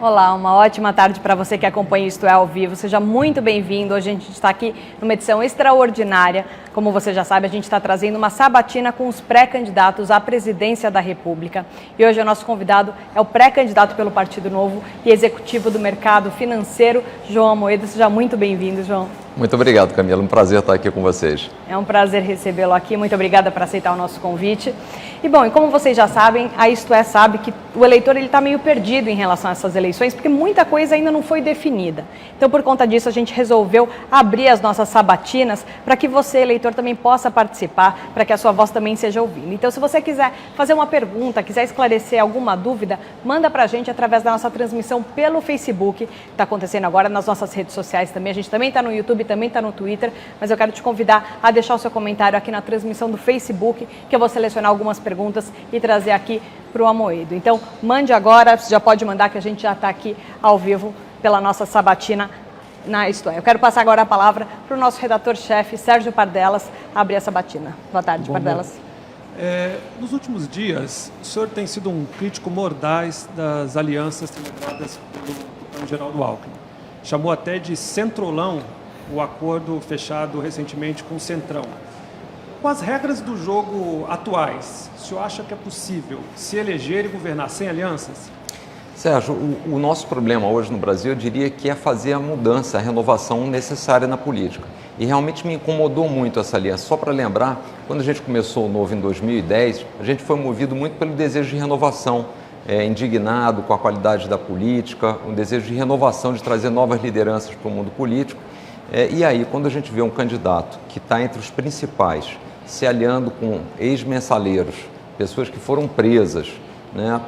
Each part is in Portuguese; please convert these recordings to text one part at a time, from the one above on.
Olá, uma ótima tarde para você que acompanha Isto é ao vivo. Seja muito bem-vindo. Hoje a gente está aqui numa edição extraordinária. Como você já sabe, a gente está trazendo uma sabatina com os pré-candidatos à presidência da República. E hoje o nosso convidado é o pré-candidato pelo Partido Novo e executivo do mercado financeiro, João Amoedo. Seja muito bem-vindo, João. Muito obrigado, Camila. Um prazer estar aqui com vocês. É um prazer recebê-lo aqui. Muito obrigada por aceitar o nosso convite. E bom, e como vocês já sabem, a Isto É sabe que o eleitor está meio perdido em relação a essas eleições, porque muita coisa ainda não foi definida. Então, por conta disso, a gente resolveu abrir as nossas sabatinas para que você, eleitor, também possa participar, para que a sua voz também seja ouvida. Então, se você quiser fazer uma pergunta, quiser esclarecer alguma dúvida, manda para a gente através da nossa transmissão pelo Facebook, que está acontecendo agora nas nossas redes sociais também. A gente também está no YouTube, também está no Twitter, mas eu quero te convidar a deixar o seu comentário aqui na transmissão do Facebook, que eu vou selecionar algumas perguntas e trazer aqui para o Amoedo. Então, mande agora, você já pode mandar que a gente já está aqui ao vivo pela nossa sabatina na Isto É. Eu quero passar agora a palavra para o nosso redator-chefe, Sérgio Pardelas, abrir a sabatina. Boa tarde, Pardelas. Nos últimos dias, o senhor tem sido um crítico mordaz das alianças celebradas pelo Geraldo Alckmin. Chamou até de centrolão o acordo fechado recentemente com o Centrão. Com as regras do jogo atuais, o senhor acha que é possível se eleger e governar sem alianças? Sérgio, o nosso problema hoje no Brasil, eu diria que é fazer a mudança, a renovação necessária na política. E realmente me incomodou muito essa aliança. Só para lembrar, quando a gente começou o Novo em 2010, a gente foi movido muito pelo desejo de renovação, indignado com a qualidade da política, um desejo de renovação, de trazer novas lideranças para o mundo político. E aí, quando a gente vê um candidato que está entre os principais, se aliando com ex-mensaleiros, pessoas que foram presas, né,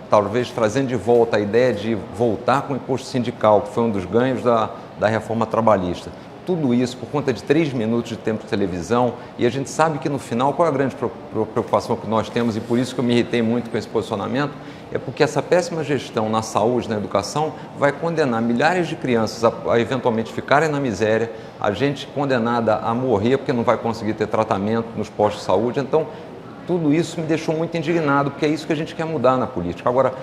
talvez trazendo de volta a ideia de voltar com o imposto sindical, que foi um dos ganhos da reforma trabalhista. Tudo isso por conta de 3 minutos de tempo de televisão, e a gente sabe que no final, qual é a grande preocupação que nós temos, e por isso que eu me irritei muito com esse posicionamento, é porque essa péssima gestão na saúde, na educação, vai condenar milhares de crianças a eventualmente ficarem na miséria, a gente condenada a morrer porque não vai conseguir ter tratamento nos postos de saúde. Então, tudo isso me deixou muito indignado, porque é isso que a gente quer mudar na política. Agora,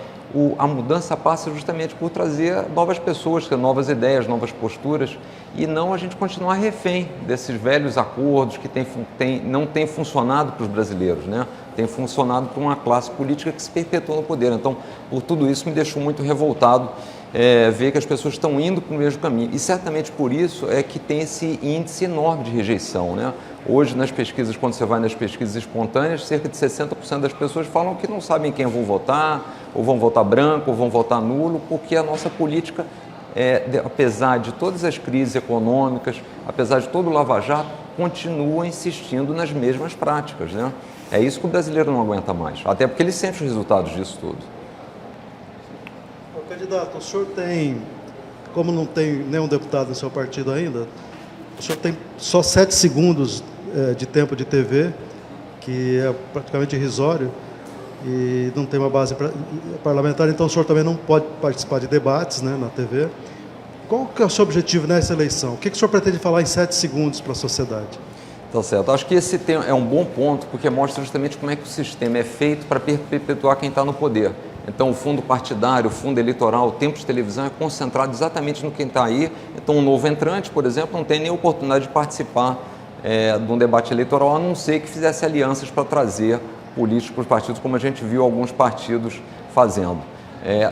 a mudança passa justamente por trazer novas pessoas, novas ideias, novas posturas, e não a gente continuar refém desses velhos acordos que não têm funcionado para os brasileiros, né? Tem funcionado para uma classe política que se perpetua no poder. Então, por tudo isso, me deixou muito revoltado ver que as pessoas estão indo para o mesmo caminho. E certamente por isso é que tem esse índice enorme de rejeição, né? Hoje, nas pesquisas, quando você vai nas pesquisas espontâneas, cerca de 60% das pessoas falam que não sabem quem vão votar, ou vão votar branco, ou vão votar nulo, porque a nossa política, apesar de todas as crises econômicas, apesar de todo o lava-jato, continua insistindo nas mesmas práticas, né? É isso que o brasileiro não aguenta mais, até porque ele sente os resultados disso tudo. Candidato, o senhor tem, como não tem nenhum deputado no seu partido ainda, o senhor tem só 7 segundos de tempo de TV, que é praticamente irrisório, e não tem uma base parlamentar, então o senhor também não pode participar de debates, né, na TV. Qual que é o seu objetivo nessa eleição? O que o senhor pretende falar em 7 segundos para a sociedade? Tá certo. Acho que esse é um bom ponto, porque mostra justamente como é que o sistema é feito para perpetuar quem está no poder. Então, o fundo partidário, o fundo eleitoral, o tempo de televisão é concentrado exatamente no quem está aí. Então, um novo entrante, por exemplo, não tem nem oportunidade de participar de um debate eleitoral, a não ser que fizesse alianças para trazer políticos para os partidos, como a gente viu alguns partidos fazendo.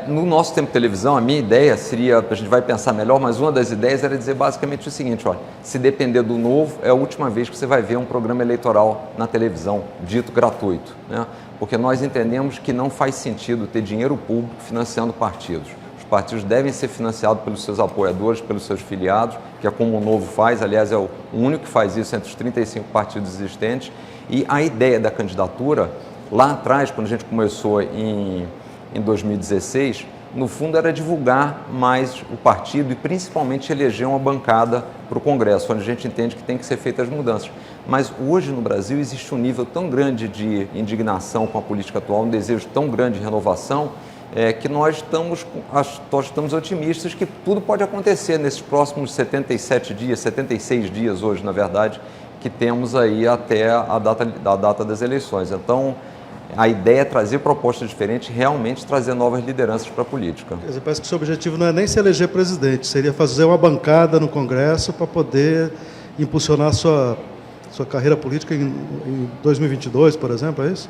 No nosso tempo de televisão, a minha ideia seria, a gente vai pensar melhor, mas uma das ideias era dizer basicamente o seguinte: olha, se depender do Novo, é a última vez que você vai ver um programa eleitoral na televisão, dito gratuito, né? Porque nós entendemos que não faz sentido ter dinheiro público financiando partidos. Os partidos devem ser financiados pelos seus apoiadores, pelos seus filiados, que é como o Novo faz, aliás, é o único que faz isso entre os 35 partidos existentes. E a ideia da candidatura, lá atrás, quando a gente começou em 2016, no fundo era divulgar mais o partido e principalmente eleger uma bancada para o Congresso, onde a gente entende que tem que ser feitas as mudanças. Mas hoje no Brasil existe um nível tão grande de indignação com a política atual, um desejo tão grande de renovação, que nós estamos otimistas que tudo pode acontecer nesses próximos 77 dias, 76 dias hoje, na verdade, que temos aí até a data das eleições. Então, A ideia é trazer propostas diferentes, realmente trazer novas lideranças para a política. Quer dizer, parece que o seu objetivo não é nem se eleger presidente, seria fazer uma bancada no Congresso para poder impulsionar a sua carreira política em 2022, por exemplo, é isso?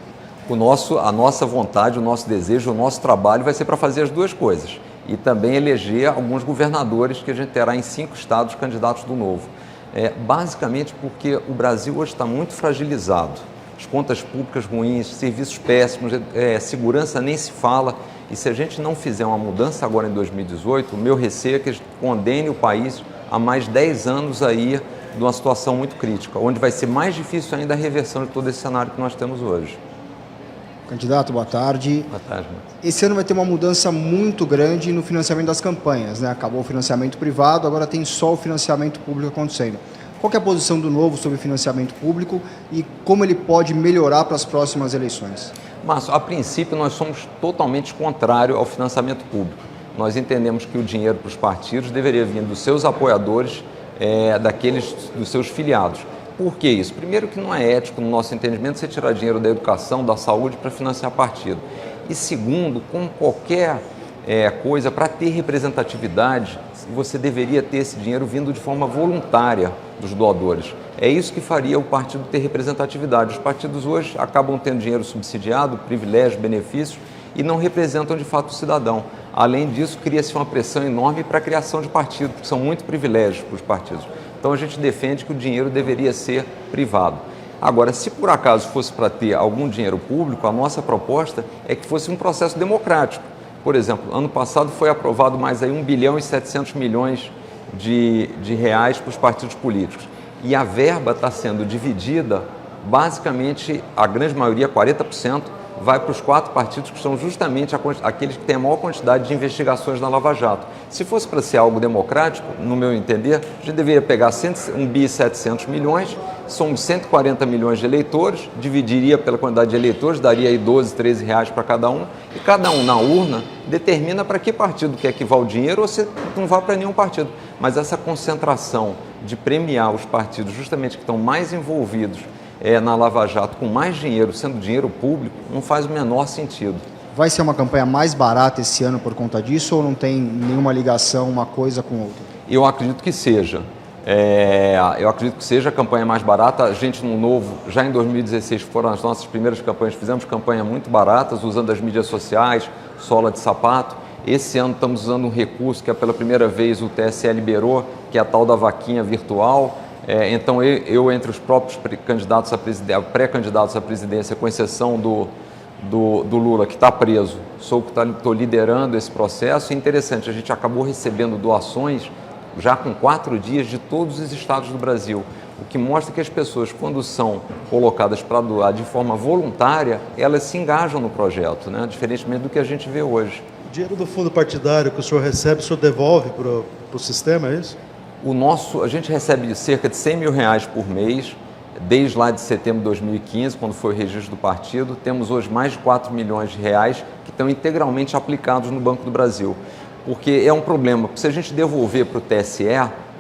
A nossa vontade, o nosso desejo, o nosso trabalho vai ser para fazer as duas coisas. E também eleger alguns governadores que a gente terá em 5 estados candidatos do Novo. Basicamente porque o Brasil hoje está muito fragilizado. As contas públicas ruins, serviços péssimos, segurança nem se fala. E se a gente não fizer uma mudança agora em 2018, o meu receio é que a gente condene o país a mais 10 anos aí de uma situação muito crítica, onde vai ser mais difícil ainda a reversão de todo esse cenário que nós temos hoje. Candidato, boa tarde. Boa tarde, Matheus. Esse ano vai ter uma mudança muito grande no financiamento das campanhas, né? Acabou o financiamento privado, agora tem só o financiamento público acontecendo. Qual que é a posição do Novo sobre o financiamento público e como ele pode melhorar para as próximas eleições? Márcio, a princípio nós somos totalmente contrário ao financiamento público. Nós entendemos que o dinheiro para os partidos deveria vir dos seus apoiadores, dos seus filiados. Por que isso? Primeiro que não é ético, no nosso entendimento, você tirar dinheiro da educação, da saúde para financiar partido. E segundo, como qualquer coisa, para ter representatividade, você deveria ter esse dinheiro vindo de forma voluntária dos doadores. É isso que faria o partido ter representatividade. Os partidos hoje acabam tendo dinheiro subsidiado, privilégios, benefícios, e não representam de fato o cidadão. Além disso, cria-se uma pressão enorme para a criação de partidos, porque são muito privilégios para os partidos. Então a gente defende que o dinheiro deveria ser privado. Agora, se por acaso fosse para ter algum dinheiro público, a nossa proposta é que fosse um processo democrático. Por exemplo, ano passado foi aprovado mais aí 1 bilhão e 700 milhões de reais para os partidos políticos. E a verba está sendo dividida, basicamente, a grande maioria, 40%, vai para os 4 partidos que são justamente aqueles que têm a maior quantidade de investigações na Lava Jato. Se fosse para ser algo democrático, no meu entender, a gente deveria pegar 1 bi e 700 milhões, somos 140 milhões de eleitores, dividiria pela quantidade de eleitores, daria aí 12, 13 reais para cada um, e cada um na urna determina para que partido quer que vá o dinheiro ou se não vá para nenhum partido. Mas essa concentração de premiar os partidos justamente que estão mais envolvidos na Lava Jato com mais dinheiro, sendo dinheiro público, não faz o menor sentido. Vai ser uma campanha mais barata esse ano por conta disso ou não tem nenhuma ligação uma coisa com outra? Eu acredito que seja. Eu acredito que seja a campanha mais barata. A gente no Novo, já em 2016, foram as nossas primeiras campanhas, fizemos campanhas muito baratas, usando as mídias sociais, sola de sapato. Esse ano estamos usando um recurso que pela primeira vez o TSE liberou, que é a tal da vaquinha virtual. Então eu entre os próprios pré-candidatos à presidência, com exceção do Lula, que está preso, sou que estou liderando esse processo. E interessante, a gente acabou recebendo doações já com 4 dias de todos os estados do Brasil, o que mostra que as pessoas, quando são colocadas para doar de forma voluntária, elas se engajam no projeto, né? Diferentemente do que a gente vê hoje. O dinheiro do fundo partidário que o senhor recebe, o senhor devolve para o sistema, é isso? A gente recebe cerca de 100 mil reais por mês, desde lá de setembro de 2015, quando foi o registro do partido. Temos hoje mais de 4 milhões de reais que estão integralmente aplicados no Banco do Brasil. Porque é um problema, porque se a gente devolver para o TSE,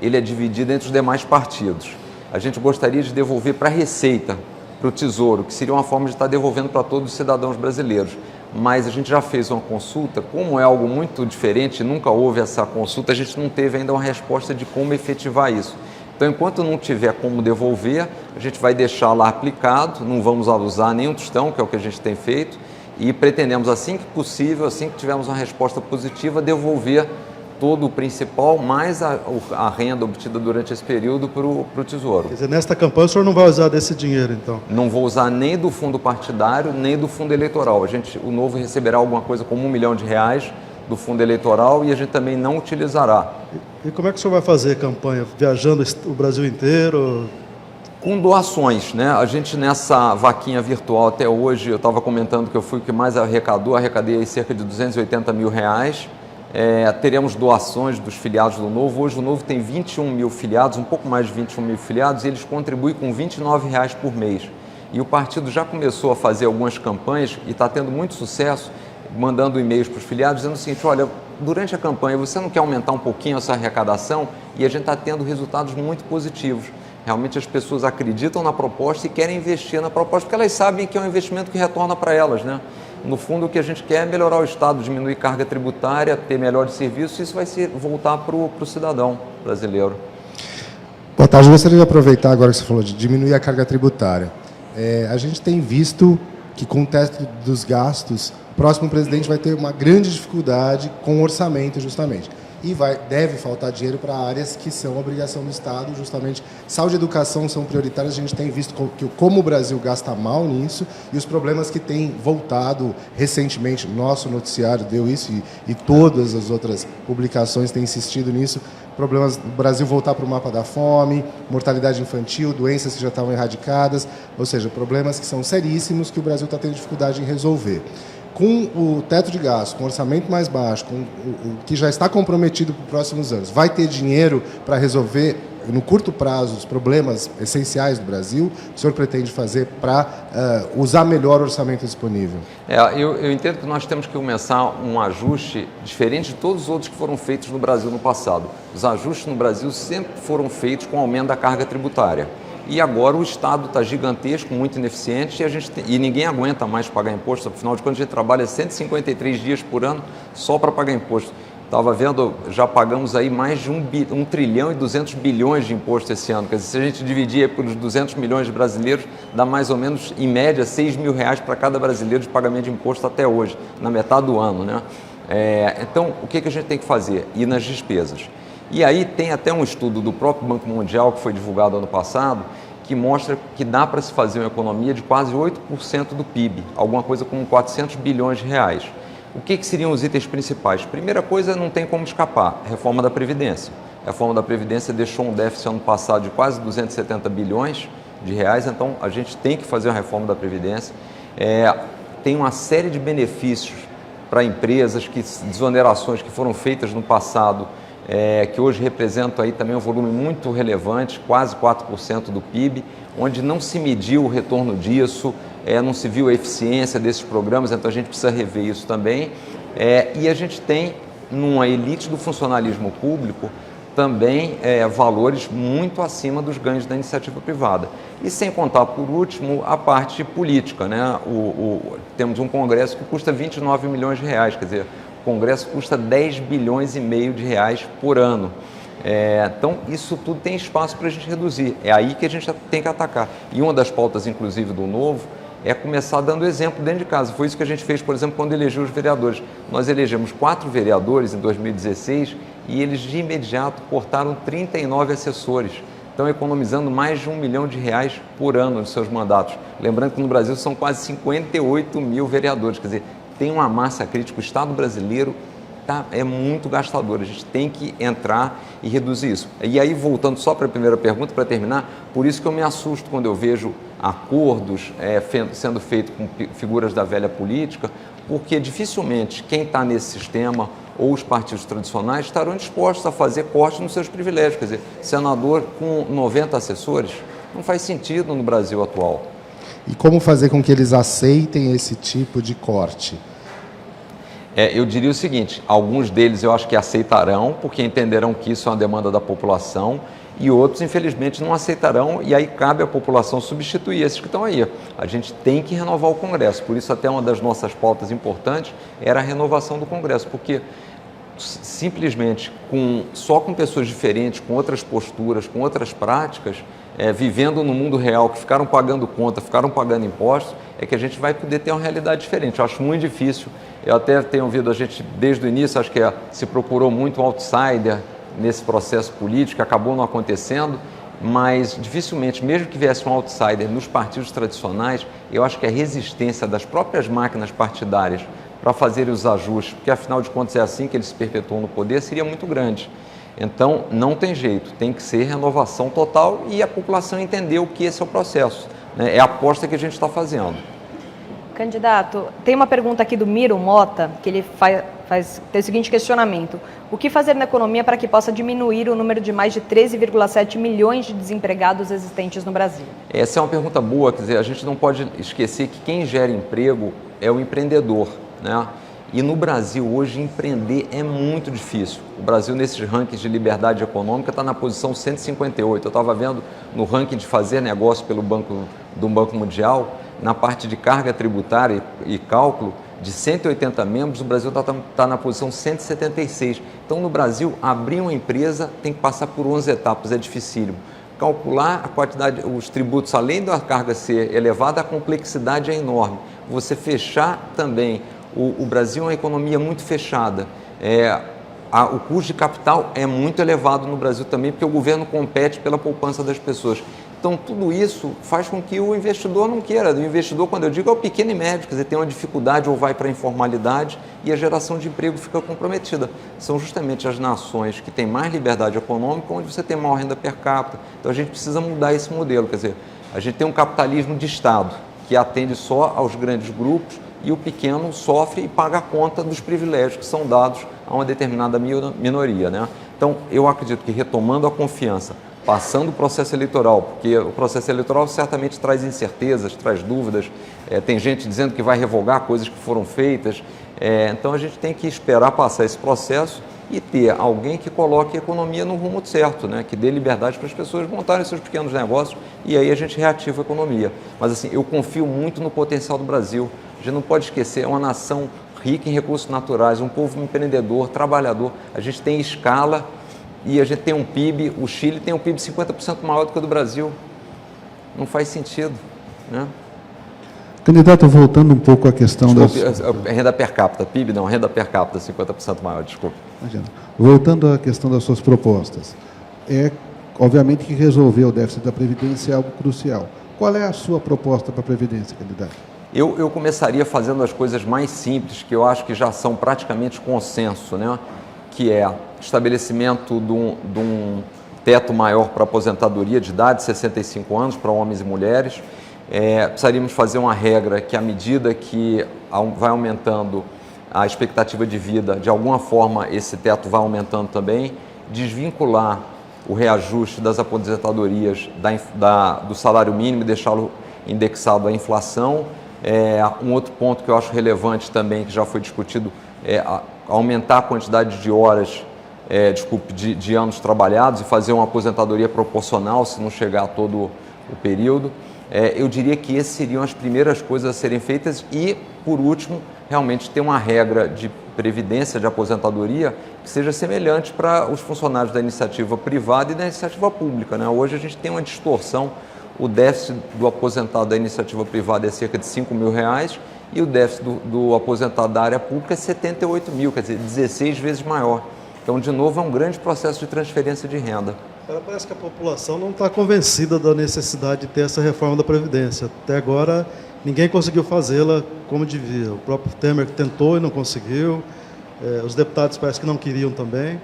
ele é dividido entre os demais partidos. A gente gostaria de devolver para a Receita, para o Tesouro, que seria uma forma de estar devolvendo para todos os cidadãos brasileiros. Mas a gente já fez uma consulta, como é algo muito diferente, nunca houve essa consulta, a gente não teve ainda uma resposta de como efetivar isso. Então, enquanto não tiver como devolver, a gente vai deixar lá aplicado, não vamos usar nenhum tostão, que é o que a gente tem feito, e pretendemos, assim que possível, assim que tivermos uma resposta positiva, devolver todo o principal, mais a renda obtida durante esse período para o Tesouro. Quer dizer, nesta campanha o senhor não vai usar desse dinheiro, então? Não vou usar nem do fundo partidário, nem do fundo eleitoral. O Novo receberá alguma coisa como 1 milhão de reais do fundo eleitoral e a gente também não utilizará. E como é que o senhor vai fazer campanha? Viajando o Brasil inteiro? Com doações, né? A gente nessa vaquinha virtual até hoje, eu estava comentando que eu fui o que mais arrecadei aí cerca de 280 mil reais. Teremos doações dos filiados do Novo. Hoje o Novo tem 21 mil filiados, um pouco mais de 21 mil filiados, e eles contribuem com R$ 29 reais por mês. E o partido já começou a fazer algumas campanhas e está tendo muito sucesso, mandando e-mails para os filiados, dizendo o seguinte: olha, durante a campanha você não quer aumentar um pouquinho essa arrecadação? E a gente está tendo resultados muito positivos. Realmente as pessoas acreditam na proposta e querem investir na proposta, porque elas sabem que é um investimento que retorna para elas, né? No fundo, o que a gente quer é melhorar o Estado, diminuir carga tributária, ter melhores serviços, e isso vai voltar para o cidadão brasileiro. Boa tarde, eu gostaria de aproveitar agora que você falou de diminuir a carga tributária. A gente tem visto que com o teto dos gastos, o próximo presidente vai ter uma grande dificuldade com o orçamento, justamente. E deve faltar dinheiro para áreas que são obrigação do Estado, justamente saúde e educação são prioritárias. A gente tem visto como o Brasil gasta mal nisso e os problemas que têm voltado recentemente. Nosso noticiário deu isso e todas as outras publicações têm insistido nisso. Problemas do Brasil voltar para o mapa da fome, mortalidade infantil, doenças que já estavam erradicadas, ou seja, problemas que são seríssimos que o Brasil está tendo dificuldade em resolver. Com o teto de gastos, com o orçamento mais baixo, com o que já está comprometido para os próximos anos, vai ter dinheiro para resolver, no curto prazo, os problemas essenciais do Brasil? O senhor pretende fazer para usar melhor o orçamento disponível? Eu entendo que nós temos que começar um ajuste diferente de todos os outros que foram feitos no Brasil no passado. Os ajustes no Brasil sempre foram feitos com aumento da carga tributária. E agora o Estado está gigantesco, muito ineficiente, e ninguém aguenta mais pagar imposto. Afinal de contas, a gente trabalha 153 dias por ano só para pagar imposto. Estava vendo, já pagamos aí mais de 1 trilhão e 200 bilhões de imposto esse ano. Quer dizer, se a gente dividir pelos 200 milhões de brasileiros, dá mais ou menos, em média, R$6.000 para cada brasileiro de pagamento de imposto até hoje, na metade do ano, né? Então, o que a gente tem que fazer? Ir nas despesas. E aí tem até um estudo do próprio Banco Mundial, que foi divulgado ano passado, que mostra que dá para se fazer uma economia de quase 8% do PIB, alguma coisa como 400 bilhões de reais. O que seriam os itens principais? Primeira coisa, não tem como escapar, reforma da Previdência. A reforma da Previdência deixou um déficit ano passado de quase 270 bilhões de reais, então a gente tem que fazer uma reforma da Previdência. Tem uma série de benefícios para empresas, desonerações que foram feitas no passado, que hoje representam aí também um volume muito relevante, quase 4% do PIB, onde não se mediu o retorno disso, não se viu a eficiência desses programas, então a gente precisa rever isso também. E a gente tem, numa elite do funcionalismo público, também valores muito acima dos ganhos da iniciativa privada. E sem contar, por último, a parte política, né? Temos um Congresso que custa 29 milhões de reais, quer dizer, o Congresso custa 10 bilhões e meio de reais por ano. Então, isso tudo tem espaço para a gente reduzir. É aí que a gente tem que atacar. E uma das pautas, inclusive, do Novo, é começar dando exemplo dentro de casa. Foi isso que a gente fez, por exemplo, quando elegeu os vereadores. Nós elegemos 4 vereadores em 2016 e eles, de imediato, cortaram 39 assessores. Estão economizando mais de R$1 milhão por ano nos seus mandatos. Lembrando que no Brasil são quase 58 mil vereadores. Quer dizer, tem uma massa crítica. O Estado brasileiro é muito gastador. A gente tem que entrar e reduzir isso. E aí, voltando só para a primeira pergunta, para terminar, por isso que eu me assusto quando eu vejo acordos sendo feitos com figuras da velha política, porque dificilmente quem está nesse sistema ou os partidos tradicionais estarão dispostos a fazer cortes nos seus privilégios. Quer dizer, senador com 90 assessores não faz sentido no Brasil atual. E como fazer com que eles aceitem esse tipo de corte? Eu diria o seguinte, alguns deles eu acho que aceitarão, porque entenderão que isso é uma demanda da população, e outros, infelizmente, não aceitarão, e aí cabe à população substituir esses que estão aí. A gente tem que renovar o Congresso, por isso até uma das nossas pautas importantes era a renovação do Congresso, porque simplesmente só com pessoas diferentes, com outras posturas, com outras práticas, vivendo no mundo real, que ficaram pagando conta, ficaram pagando impostos, é que a gente vai poder ter uma realidade diferente. Eu acho muito difícil. Eu até tenho ouvido a gente, desde o início, acho que se procurou muito um outsider nesse processo político, acabou não acontecendo, mas dificilmente, mesmo que viesse um outsider nos partidos tradicionais, eu acho que a resistência das próprias máquinas partidárias para fazerem os ajustes, porque afinal de contas é assim que eles se perpetuam no poder, seria muito grande. Então, não tem jeito, tem que ser renovação total e a população entender o que esse é o processo, né? É a aposta que a gente está fazendo. Candidato, tem uma pergunta aqui do Miro Mota, que ele tem o seguinte questionamento. O que fazer na economia para que possa diminuir o número de mais de 13,7 milhões de desempregados existentes no Brasil? Essa é uma pergunta boa, quer dizer, a gente não pode esquecer que quem gera emprego é o empreendedor, né? E no Brasil hoje empreender é muito difícil. O Brasil nesses rankings de liberdade econômica está na posição 158. Eu estava vendo no ranking de fazer negócio do Banco Mundial, na parte de carga tributária e cálculo, de 180 membros, o Brasil está na posição 176. Então no Brasil, abrir uma empresa tem que passar por 11 etapas, é dificílimo. Calcular a quantidade, os tributos, além da carga ser elevada, a complexidade é enorme. Você fechar também. O Brasil é uma economia muito fechada. O custo de capital é muito elevado no Brasil também, porque o governo compete pela poupança das pessoas. Então, tudo isso faz com que o investidor não queira. O investidor, quando eu digo, é o pequeno e médio, quer dizer, tem uma dificuldade ou vai para a informalidade e a geração de emprego fica comprometida. São justamente as nações que têm mais liberdade econômica onde você tem maior renda per capita. Então, a gente precisa mudar esse modelo. Quer dizer, a gente tem um capitalismo de Estado que atende só aos grandes grupos e o pequeno sofre e paga a conta dos privilégios que são dados a uma determinada minoria, né? Então, eu acredito que retomando a confiança, passando o processo eleitoral, porque o processo eleitoral certamente traz incertezas, traz dúvidas, tem gente dizendo que vai revogar coisas que foram feitas, então a gente tem que esperar passar esse processo e ter alguém que coloque a economia no rumo certo, né? Que dê liberdade para as pessoas montarem seus pequenos negócios e aí a gente reativa a economia. Mas assim, eu confio muito no potencial do Brasil. A gente não pode esquecer, é uma nação rica em recursos naturais, um povo empreendedor, trabalhador. A gente tem escala e a gente tem um PIB, o Chile tem um PIB 50% maior do que o do Brasil. Não faz sentido, né? Candidato, voltando um pouco à questão renda per capita, PIB não, renda per capita 50% maior, desculpe. Imagina. Voltando à questão das suas propostas, obviamente que resolver o déficit da Previdência é algo crucial. Qual é a sua proposta para a Previdência, candidato? Eu começaria fazendo as coisas mais simples, que eu acho que já são praticamente consenso, né? Que é estabelecimento de um teto maior para aposentadoria de idade, 65 anos, para homens e mulheres. Precisaríamos fazer uma regra que, à medida que vai aumentando a expectativa de vida, de alguma forma esse teto vai aumentando também, desvincular o reajuste das aposentadorias do salário mínimo e deixá-lo indexado à inflação. Um outro ponto que eu acho relevante também, que já foi discutido, é aumentar a quantidade de horas, de anos trabalhados e fazer uma aposentadoria proporcional se não chegar a todo o período. Eu diria que essas seriam as primeiras coisas a serem feitas e, por último, realmente ter uma regra de previdência, de aposentadoria, que seja semelhante para os funcionários da iniciativa privada e da iniciativa pública, né? Hoje a gente tem uma distorção, o déficit do aposentado da iniciativa privada é cerca de R$5.000 e o déficit do aposentado da área pública é 78 mil, quer dizer, 16 vezes maior. Então, de novo, é um grande processo de transferência de renda. Parece que a população não está convencida da necessidade de ter essa reforma da Previdência. Até agora, ninguém conseguiu fazê-la como devia. O próprio Temer tentou e não conseguiu. Os deputados parece que não queriam também.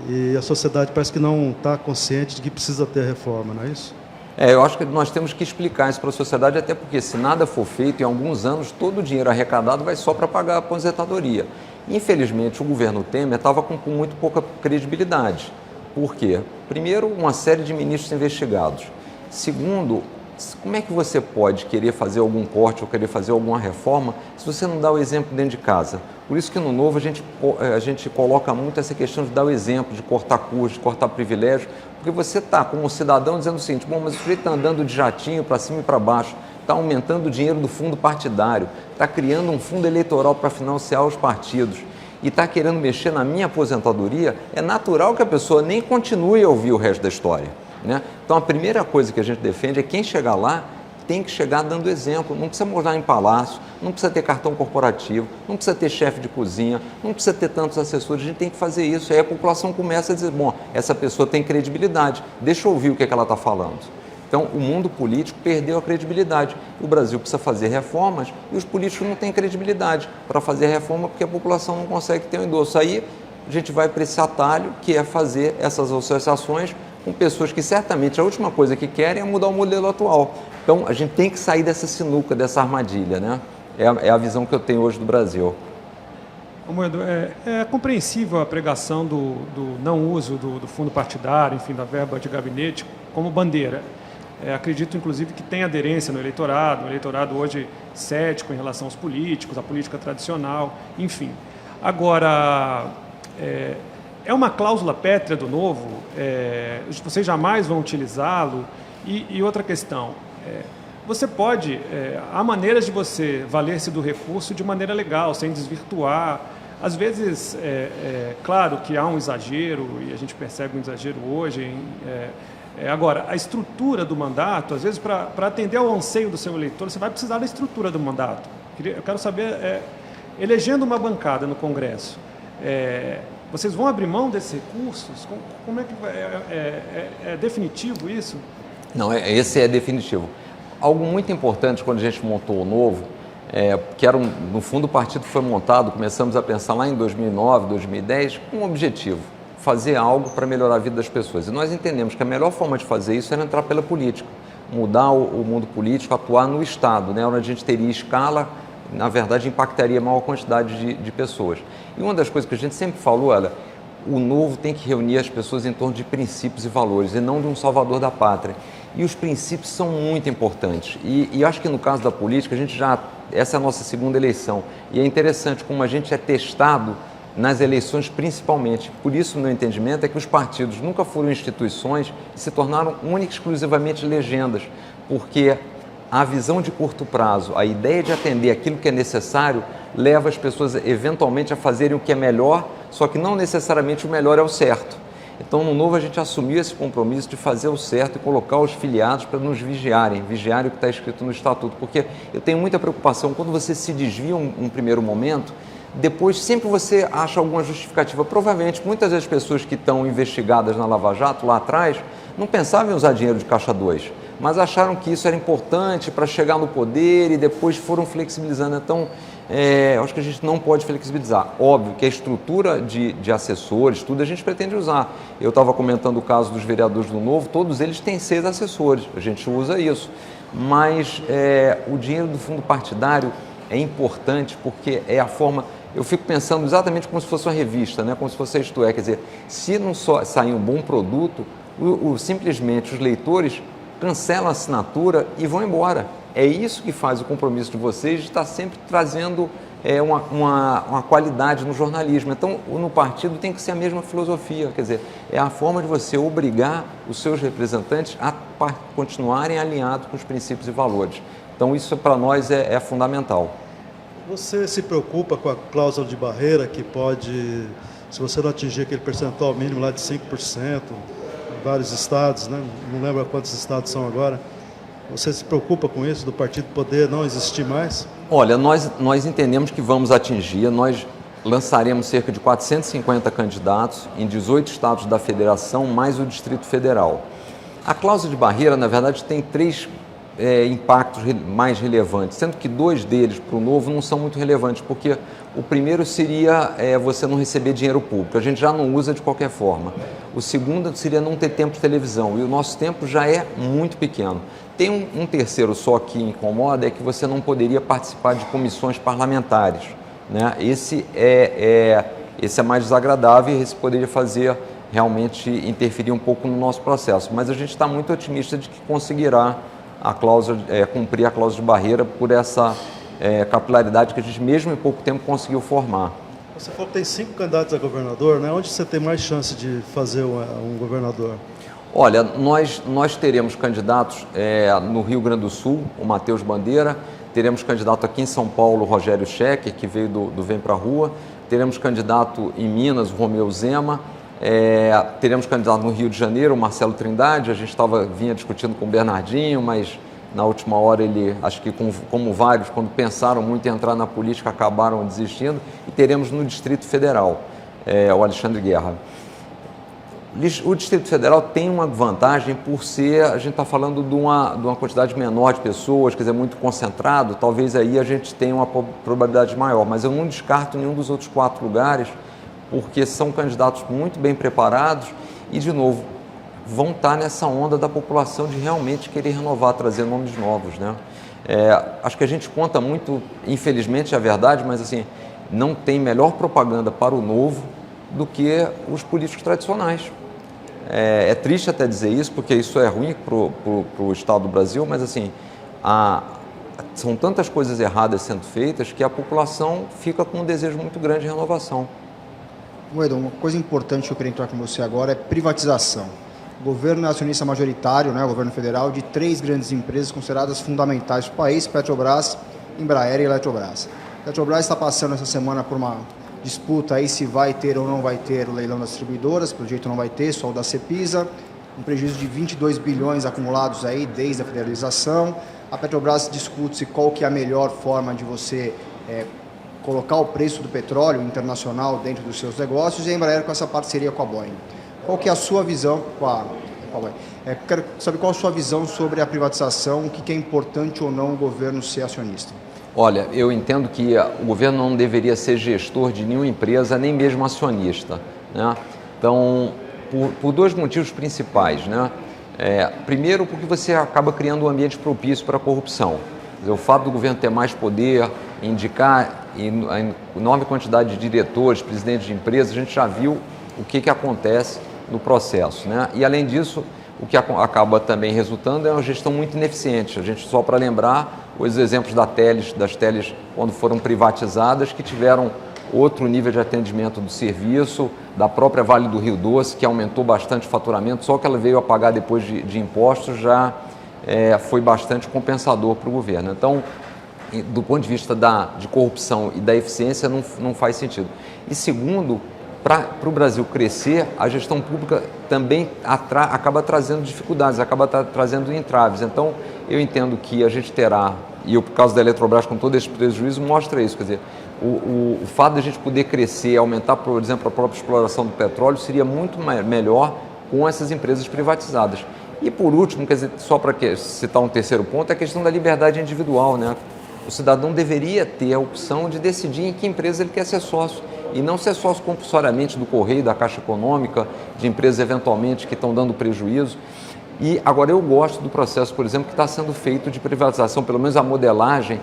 E a sociedade parece que não está consciente de que precisa ter reforma, não é isso? Eu acho que nós temos que explicar isso para a sociedade, até porque se nada for feito, em alguns anos, todo o dinheiro arrecadado vai só para pagar a aposentadoria. Infelizmente, o governo Temer estava com muito pouca credibilidade. Por quê? Primeiro, uma série de ministros investigados. Segundo, como é que você pode querer fazer algum corte ou querer fazer alguma reforma se você não dá o exemplo dentro de casa? Por isso que no Novo a gente coloca muito essa questão de dar o exemplo, de cortar custos, de cortar privilégios, porque você está como cidadão dizendo o seguinte, bom, mas o sujeito está andando de jatinho para cima e para baixo, está aumentando o dinheiro do fundo partidário, está criando um fundo eleitoral para financiar os partidos e está querendo mexer na minha aposentadoria, é natural que a pessoa nem continue a ouvir o resto da história, né? Então, a primeira coisa que a gente defende é quem chegar lá tem que chegar dando exemplo, não precisa morar em palácio, não precisa ter cartão corporativo, não precisa ter chefe de cozinha, não precisa ter tantos assessores, a gente tem que fazer isso, aí a população começa a dizer, bom, essa pessoa tem credibilidade, deixa eu ouvir o que ela está falando. Então, o mundo político perdeu a credibilidade. O Brasil precisa fazer reformas e os políticos não têm credibilidade para fazer reforma porque a população não consegue ter um endosso. Aí, a gente vai para esse atalho, que é fazer essas associações com pessoas que certamente a última coisa que querem é mudar o modelo atual. Então, a gente tem que sair dessa sinuca, dessa armadilha, né? É a visão que eu tenho hoje do Brasil. Amoedo, é compreensível a pregação do não uso do fundo partidário, enfim, da verba de gabinete como bandeira. Acredito, inclusive, que tem aderência no eleitorado, o eleitorado hoje cético em relação aos políticos, à política tradicional, enfim. Agora, é uma cláusula pétrea do Novo, vocês jamais vão utilizá-lo, e outra questão, você pode, há maneiras de você valer-se do recurso de maneira legal, sem desvirtuar. Às vezes, claro que há um exagero, e a gente percebe um exagero hoje. Agora, a estrutura do mandato, às vezes, para atender ao anseio do seu eleitor, você vai precisar da estrutura do mandato. Eu quero saber, elegendo uma bancada no Congresso, vocês vão abrir mão desses recursos? Como é que é definitivo isso? Não, esse é definitivo. Algo muito importante quando a gente montou o Novo, que era no fundo o partido foi montado, começamos a pensar lá em 2009, 2010, com um objetivo, fazer algo para melhorar a vida das pessoas. E nós entendemos que a melhor forma de fazer isso era entrar pela política, mudar o mundo político, atuar no Estado, né, onde a gente teria escala, na verdade impactaria a maior quantidade de pessoas. E uma das coisas que a gente sempre falou, o Novo tem que reunir as pessoas em torno de princípios e valores, e não de um salvador da pátria. E os princípios são muito importantes. E acho que no caso da política, essa é a nossa segunda eleição. E é interessante como a gente é testado nas eleições principalmente. Por isso, meu entendimento é que os partidos nunca foram instituições e se tornaram única e exclusivamente legendas, porque a visão de curto prazo, a ideia de atender aquilo que é necessário, leva as pessoas eventualmente a fazerem o que é melhor, só que não necessariamente o melhor é o certo. Então, no Novo, a gente assumiu esse compromisso de fazer o certo e colocar os filiados para nos vigiarem o que está escrito no Estatuto, porque eu tenho muita preocupação, quando você se desvia um primeiro momento, depois sempre você acha alguma justificativa. Provavelmente, muitas das pessoas que estão investigadas na Lava Jato, lá atrás, não pensavam em usar dinheiro de Caixa 2, mas acharam que isso era importante para chegar no poder e depois foram flexibilizando. Então, acho que a gente não pode flexibilizar. Óbvio que a estrutura de assessores, tudo a gente pretende usar. Eu estava comentando o caso dos vereadores do Novo, todos eles têm 6 assessores, a gente usa isso. Mas o dinheiro do fundo partidário é importante porque é a forma... Eu fico pensando exatamente como se fosse uma revista, né? Como se fosse Isto É. Quer dizer, se não só sair um bom produto, simplesmente os leitores cancelam a assinatura e vão embora. É isso que faz o compromisso de vocês de estar sempre trazendo uma qualidade no jornalismo. Então, no partido tem que ser a mesma filosofia, quer dizer, é a forma de você obrigar os seus representantes a continuarem alinhados com os princípios e valores. Então, isso para nós é fundamental. Você se preocupa com a cláusula de barreira que pode, se você não atingir aquele percentual mínimo lá de 5%, em vários estados, né? Não lembro quantos estados são agora, você se preocupa com isso, do partido poder não existir mais? Olha, nós entendemos que vamos atingir, nós lançaremos cerca de 450 candidatos em 18 estados da federação, mais o Distrito Federal. A cláusula de barreira, na verdade, tem 3 impactos mais relevantes, sendo que 2 deles para o Novo não são muito relevantes, porque o primeiro seria você não receber dinheiro público, a gente já não usa de qualquer forma. O segundo seria não ter tempo de televisão, e o nosso tempo já é muito pequeno. Tem um terceiro só que incomoda, é que você não poderia participar de comissões parlamentares, né? Esse é mais desagradável e esse poderia realmente interferir um pouco no nosso processo, mas a gente está muito otimista de que conseguirá cumprir a cláusula de barreira por essa capilaridade que a gente mesmo em pouco tempo conseguiu formar. Você falou que tem 5 candidatos a governador, né? Onde você tem mais chance de fazer um governador? Olha, nós teremos candidatos no Rio Grande do Sul, o Matheus Bandeira, teremos candidato aqui em São Paulo, o Rogério Schecker, que veio do Vem Pra Rua, teremos candidato em Minas, o Romeu Zema, teremos candidato no Rio de Janeiro, o Marcelo Trindade. A gente vinha discutindo com o Bernardinho, mas na última hora ele, acho que como vários, quando pensaram muito em entrar na política, acabaram desistindo. E teremos no Distrito Federal, o Alexandre Guerra. O Distrito Federal tem uma vantagem por a gente está falando de uma quantidade menor de pessoas, quer dizer, muito concentrado, talvez aí a gente tenha uma probabilidade maior, mas eu não descarto nenhum dos outros 4 lugares, porque são candidatos muito bem preparados e, de novo, vão estar nessa onda da população de realmente querer renovar, trazer nomes novos, né? Acho que a gente conta muito, infelizmente é a verdade, mas assim, não tem melhor propaganda para o Novo do que os políticos tradicionais. É triste até dizer isso, porque isso é ruim para o Estado do Brasil, mas assim, são tantas coisas erradas sendo feitas que a população fica com um desejo muito grande de renovação. Moedo, uma coisa importante que eu queria entrar com você agora é privatização. O governo é acionista majoritário, né, o governo federal, de 3 grandes empresas consideradas fundamentais para o país: Petrobras, Embraer e Eletrobras. A Petrobras está passando essa semana por uma disputa aí se vai ter ou não vai ter o leilão das distribuidoras. Pelo jeito não vai ter, só o da Cepisa, um prejuízo de 22 bilhões acumulados aí desde a federalização. A Petrobras discute-se qual que é a melhor forma de você colocar o preço do petróleo internacional dentro dos seus negócios, e a Embraer com essa parceria com a Boeing. Qual que é a sua visão com a Boeing? Quero saber qual a sua visão sobre a privatização, o que é importante ou não o governo ser acionista. Olha, eu entendo que o governo não deveria ser gestor de nenhuma empresa, nem mesmo acionista, né? Então, por 2 motivos principais, né? Primeiro, porque você acaba criando um ambiente propício para a corrupção. Quer dizer, o fato do governo ter mais poder, indicar a enorme quantidade de diretores, presidentes de empresas, a gente já viu o que acontece no processo, né? E, além disso, o que acaba também resultando é uma gestão muito ineficiente. A gente, só para lembrar, os exemplos das teles, quando foram privatizadas, que tiveram outro nível de atendimento do serviço, da própria Vale do Rio Doce, que aumentou bastante o faturamento, só que ela veio a pagar depois de impostos já foi bastante compensador para o governo. Então, do ponto de vista de corrupção e da eficiência, não faz sentido. E segundo, para o Brasil crescer, a gestão pública também acaba trazendo dificuldades, acaba trazendo entraves. Então, eu entendo que a gente terá, e o caso da Eletrobras com todo esse prejuízo mostra isso, quer dizer, o fato de a gente poder crescer, aumentar, por exemplo, a própria exploração do petróleo, seria muito melhor com essas empresas privatizadas. E por último, quer dizer, só para citar um terceiro ponto, é a questão da liberdade individual, né? O cidadão deveria ter a opção de decidir em que empresa ele quer ser sócio, e não ser sócio compulsoriamente do Correio, da Caixa Econômica, de empresas eventualmente que estão dando prejuízo. E agora eu gosto do processo, por exemplo, que está sendo feito de privatização, pelo menos a modelagem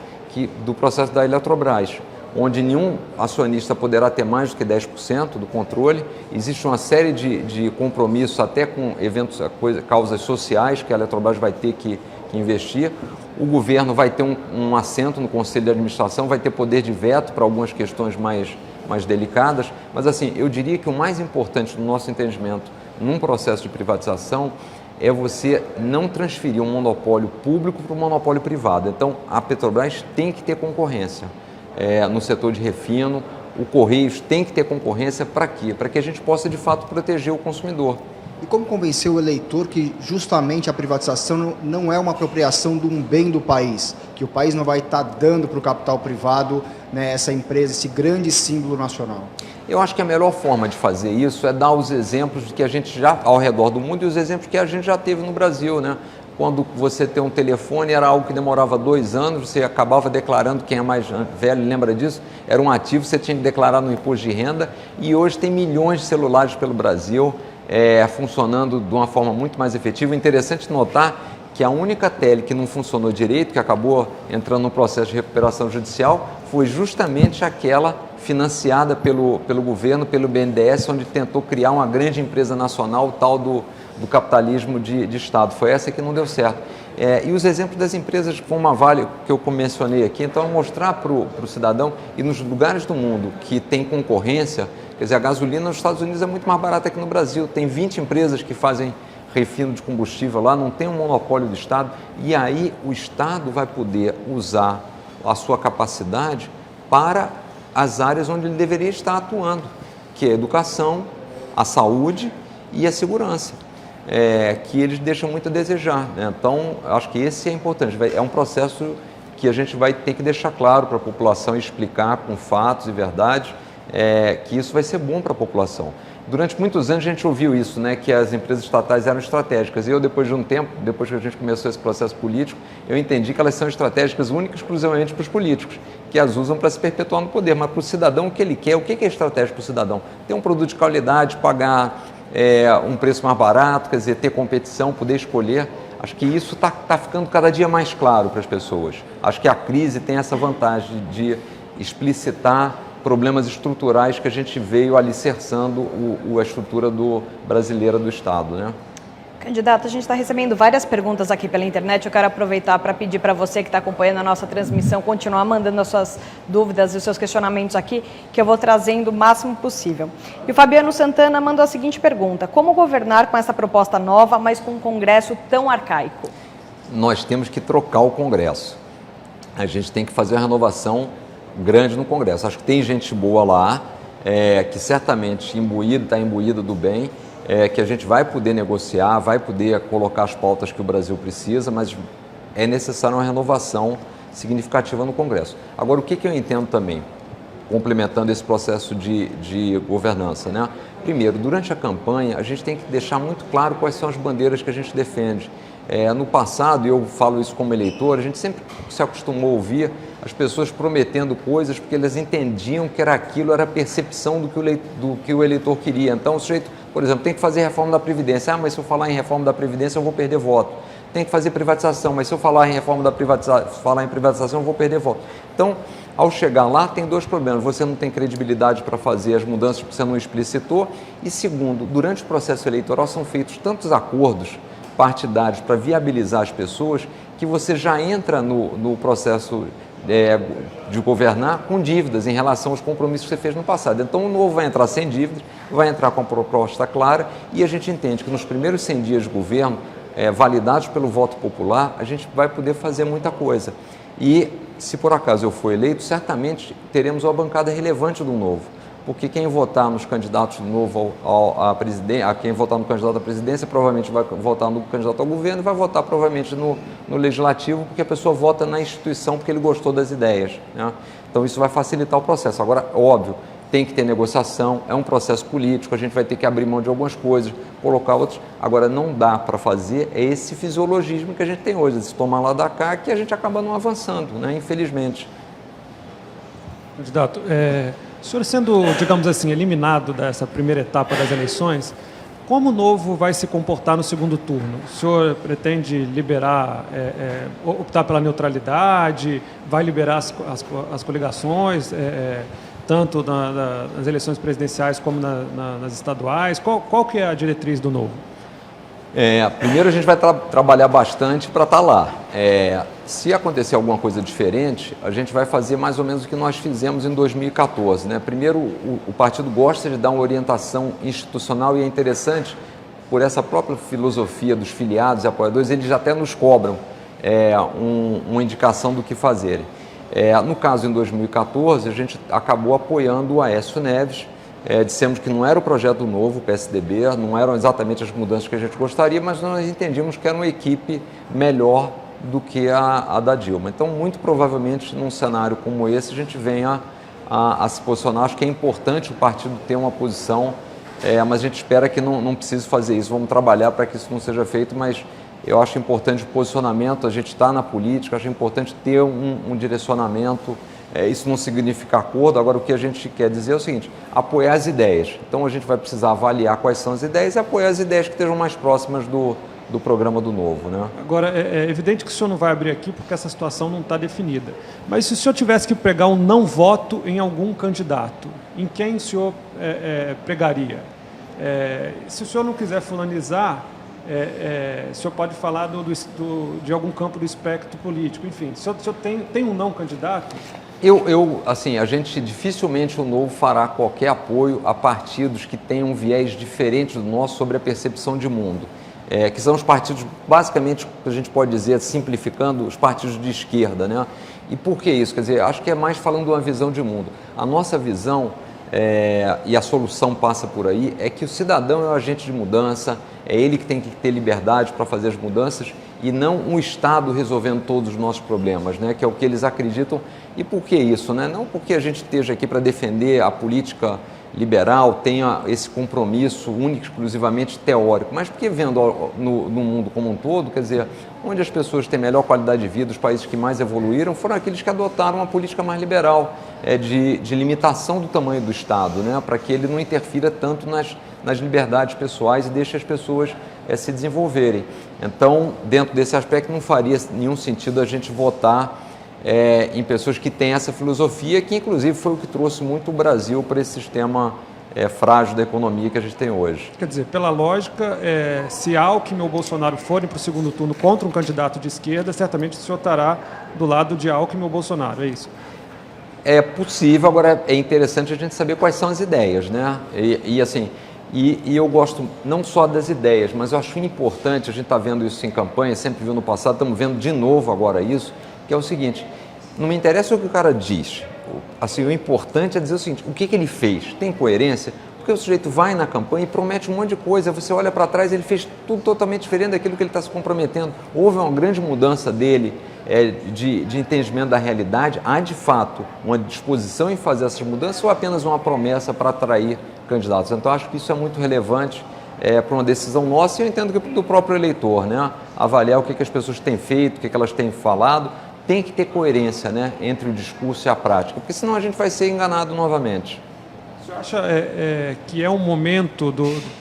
do processo da Eletrobras, onde nenhum acionista poderá ter mais do que 10% do controle. Existe uma série de compromissos, até com eventos, causas sociais, que a Eletrobras vai ter que investir. O governo vai ter um assento no Conselho de Administração, vai ter poder de veto para algumas questões mais delicadas, mas assim, eu diria que o mais importante no nosso entendimento num processo de privatização é você não transferir um monopólio público para um monopólio privado. Então, a Petrobras tem que ter concorrência no setor de refino, o Correios tem que ter concorrência para quê? Para que a gente possa, de fato, proteger o consumidor. E como convencer o eleitor que justamente a privatização não é uma apropriação de um bem do país, que o país não vai estar dando para o capital privado, né, essa empresa, esse grande símbolo nacional? Eu acho que a melhor forma de fazer isso é dar os exemplos que a gente já, ao redor do mundo, e os exemplos que a gente já teve no Brasil, né? Quando você tem um telefone, era algo que demorava 2 anos, você acabava declarando, quem é mais velho lembra disso, era um ativo, você tinha que declarar no imposto de renda, e hoje tem milhões de celulares pelo Brasil, funcionando de uma forma muito mais efetiva. Interessante notar que a única tele que não funcionou direito, que acabou entrando no processo de recuperação judicial, foi justamente aquela financiada pelo governo, pelo BNDES, onde tentou criar uma grande empresa nacional, o tal do capitalismo de Estado. Foi essa que não deu certo. E os exemplos das empresas como a Vale, que eu mencionei aqui, então, mostrar para o cidadão, e nos lugares do mundo que tem concorrência, quer dizer, a gasolina nos Estados Unidos é muito mais barata que no Brasil, tem 20 empresas que fazem refino de combustível lá, não tem um monopólio do Estado, e aí o Estado vai poder usar a sua capacidade para as áreas onde ele deveria estar atuando, que é a educação, a saúde e a segurança, que eles deixam muito a desejar, né? Então, acho que esse é importante, é um processo que a gente vai ter que deixar claro para a população, explicar com fatos e verdades, que isso vai ser bom para a população. Durante muitos anos a gente ouviu isso, né, que as empresas estatais eram estratégicas. E eu, depois de um tempo, depois que a gente começou esse processo político, eu entendi que elas são estratégicas únicas, exclusivamente para os políticos, que as usam para se perpetuar no poder. Mas para o cidadão, o que ele quer? O que é estratégico para o cidadão? Ter um produto de qualidade, pagar um preço mais barato, quer dizer, ter competição, poder escolher. Acho que isso está ficando cada dia mais claro para as pessoas. Acho que a crise tem essa vantagem de explicitar problemas estruturais que a gente veio alicerçando a estrutura brasileira do Estado, né? Candidato, a gente está recebendo várias perguntas aqui pela internet. Eu quero aproveitar para pedir para você que está acompanhando a nossa transmissão continuar mandando as suas dúvidas e os seus questionamentos aqui, que eu vou trazendo o máximo possível. E o Fabiano Santana mandou a seguinte pergunta: como governar com essa proposta nova, mas com um Congresso tão arcaico? Nós temos que trocar o Congresso. A gente tem que fazer uma renovação grande no Congresso. Acho que tem gente boa lá, que certamente está imbuída do bem, que a gente vai poder negociar, vai poder colocar as pautas que o Brasil precisa, mas é necessária uma renovação significativa no Congresso. Agora, o que eu entendo também, complementando esse processo de governança, né? Primeiro, durante a campanha, a gente tem que deixar muito claro quais são as bandeiras que a gente defende. No passado, e eu falo isso como eleitor, a gente sempre se acostumou a ouvir as pessoas prometendo coisas porque elas entendiam que aquilo era a percepção do que o eleitor queria. Então, o sujeito, por exemplo, tem que fazer reforma da Previdência. Mas se eu falar em reforma da Previdência, eu vou perder voto. Tem que fazer privatização, mas se eu falar em privatização, eu vou perder voto. Então, ao chegar lá, tem dois problemas. Você não tem credibilidade para fazer as mudanças que você não explicitou. E segundo, durante o processo eleitoral são feitos tantos acordos partidários para viabilizar as pessoas que você já entra no processo de governar com dívidas em relação aos compromissos que você fez no passado. Então, o novo vai entrar sem dívidas, vai entrar com a proposta clara e a gente entende que nos primeiros 100 dias de governo, validados pelo voto popular, a gente vai poder fazer muita coisa. E, se por acaso eu for eleito, certamente teremos uma bancada relevante do Novo. Porque quem votar nos candidatos do Novo quem votar no candidato à presidência, provavelmente vai votar no candidato ao governo e vai votar provavelmente no legislativo, porque a pessoa vota na instituição porque ele gostou das ideias, né? Então isso vai facilitar o processo. Agora, óbvio, tem que ter negociação, é um processo político, a gente vai ter que abrir mão de algumas coisas, colocar outras. Agora, não dá para fazer esse fisiologismo que a gente tem hoje, de se tomar lá da cá, que a gente acaba não avançando, né? Infelizmente. Candidato, o senhor sendo, digamos assim, eliminado dessa primeira etapa das eleições, como o Novo vai se comportar no segundo turno? O senhor pretende liberar, optar pela neutralidade, vai liberar as coligações, tanto nas eleições presidenciais como nas estaduais? Qual que é a diretriz do Novo? Primeiro a gente vai trabalhar bastante para estar lá. Se acontecer alguma coisa diferente, a gente vai fazer mais ou menos o que nós fizemos em 2014. Né? Primeiro, o partido gosta de dar uma orientação institucional e é interessante, por essa própria filosofia dos filiados e apoiadores, eles até nos cobram uma indicação do que fazerem. No caso, em 2014, a gente acabou apoiando o Aécio Neves. Dissemos que não era o projeto novo, o PSDB, não eram exatamente as mudanças que a gente gostaria, mas nós entendíamos que era uma equipe melhor do que a da Dilma. Então, muito provavelmente, num cenário como esse, a gente venha a se posicionar. Acho que é importante o partido ter uma posição, mas a gente espera que não precise fazer isso. Vamos trabalhar para que isso não seja feito, mas eu acho importante o posicionamento, a gente está na política, acho importante ter um direcionamento. Isso não significa acordo. Agora, o que a gente quer dizer é o seguinte: apoiar as ideias. Então, a gente vai precisar avaliar quais são as ideias e apoiar as ideias que estejam mais próximas do programa do Novo, né? Agora, é evidente que o senhor não vai abrir aqui porque essa situação não está definida. Mas se o senhor tivesse que pregar um não voto em algum candidato, em quem o senhor pregaria? Se o senhor não quiser fulanizar, o senhor pode falar de algum campo do espectro político. Enfim, o senhor tem um não candidato? Assim, a gente dificilmente o Novo fará qualquer apoio a partidos que tenham um viés diferente do nosso sobre a percepção de mundo. Que são os partidos, basicamente, a gente pode dizer, simplificando, os partidos de esquerda, né? E por que isso? Quer dizer, acho que é mais falando de uma visão de mundo. A nossa visão, e a solução passa por aí, é que o cidadão é o agente de mudança, é ele que tem que ter liberdade para fazer as mudanças e não um Estado resolvendo todos os nossos problemas, né? Que é o que eles acreditam. E por que isso, né? Não porque a gente esteja aqui para defender a política liberal, tenha esse compromisso único, exclusivamente teórico, mas porque vendo no mundo como um todo, quer dizer, onde as pessoas têm melhor qualidade de vida, os países que mais evoluíram, foram aqueles que adotaram uma política mais liberal, de limitação do tamanho do Estado, né? Para que ele não interfira tanto nas liberdades pessoais e deixe as pessoas se desenvolverem. Então, dentro desse aspecto, não faria nenhum sentido a gente votar em pessoas que têm essa filosofia, que inclusive foi o que trouxe muito o Brasil para esse sistema frágil da economia que a gente tem hoje. Quer dizer, pela lógica, se Alckmin ou Bolsonaro forem para o segundo turno contra um candidato de esquerda, certamente o senhor estará do lado de Alckmin ou Bolsonaro, é isso? É possível, agora é interessante a gente saber quais são as ideias, né? E eu gosto não só das ideias, mas eu acho importante, a gente está vendo isso em campanha, sempre viu no passado, estamos vendo de novo agora isso, que é o seguinte: não me interessa o que o cara diz, assim, o importante é dizer o seguinte: o que ele fez? Tem coerência? Porque o sujeito vai na campanha e promete um monte de coisa, você olha para trás, ele fez tudo totalmente diferente daquilo que ele está se comprometendo. Houve uma grande mudança dele de entendimento da realidade. Há de fato uma disposição em fazer essas mudanças ou apenas uma promessa para atrair candidatos? Então acho que isso é muito relevante para uma decisão nossa, e eu entendo que do próprio eleitor, né? Avaliar o que as pessoas têm feito, o que elas têm falado. Tem que ter coerência, né, entre o discurso e a prática, porque senão a gente vai ser enganado novamente. O senhor acha que é um momento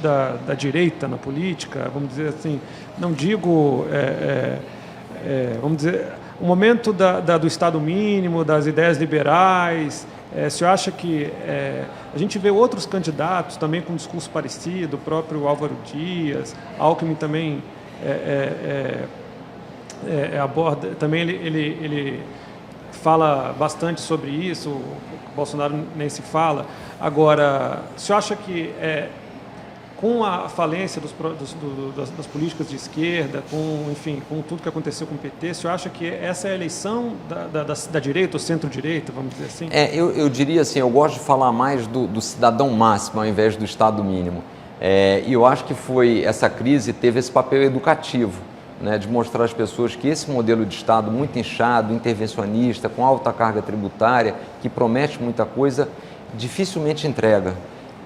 da direita na política, vamos dizer assim, não digo, vamos dizer, o momento do Estado mínimo, das ideias liberais? O senhor acha que a gente vê outros candidatos também com um discurso parecido, o próprio Álvaro Dias, Alckmin também aborda, também ele fala bastante sobre isso, o Bolsonaro nem se fala. Agora, o senhor acha que com a falência das políticas de esquerda, com tudo que aconteceu com o PT, o senhor acha que essa é a eleição da direita ou centro-direita, vamos dizer assim? Eu diria assim, eu gosto de falar mais do cidadão máximo ao invés do Estado mínimo. E eu acho que essa crise teve esse papel educativo, né, de mostrar às pessoas que esse modelo de Estado muito inchado, intervencionista, com alta carga tributária, que promete muita coisa, dificilmente entrega,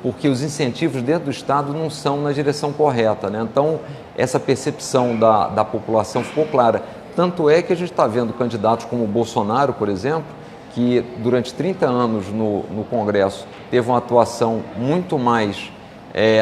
porque os incentivos dentro do Estado não são na direção correta, né? Então, essa percepção da população ficou clara. Tanto é que a gente está vendo candidatos como o Bolsonaro, por exemplo, que durante 30 anos no Congresso teve uma atuação muito mais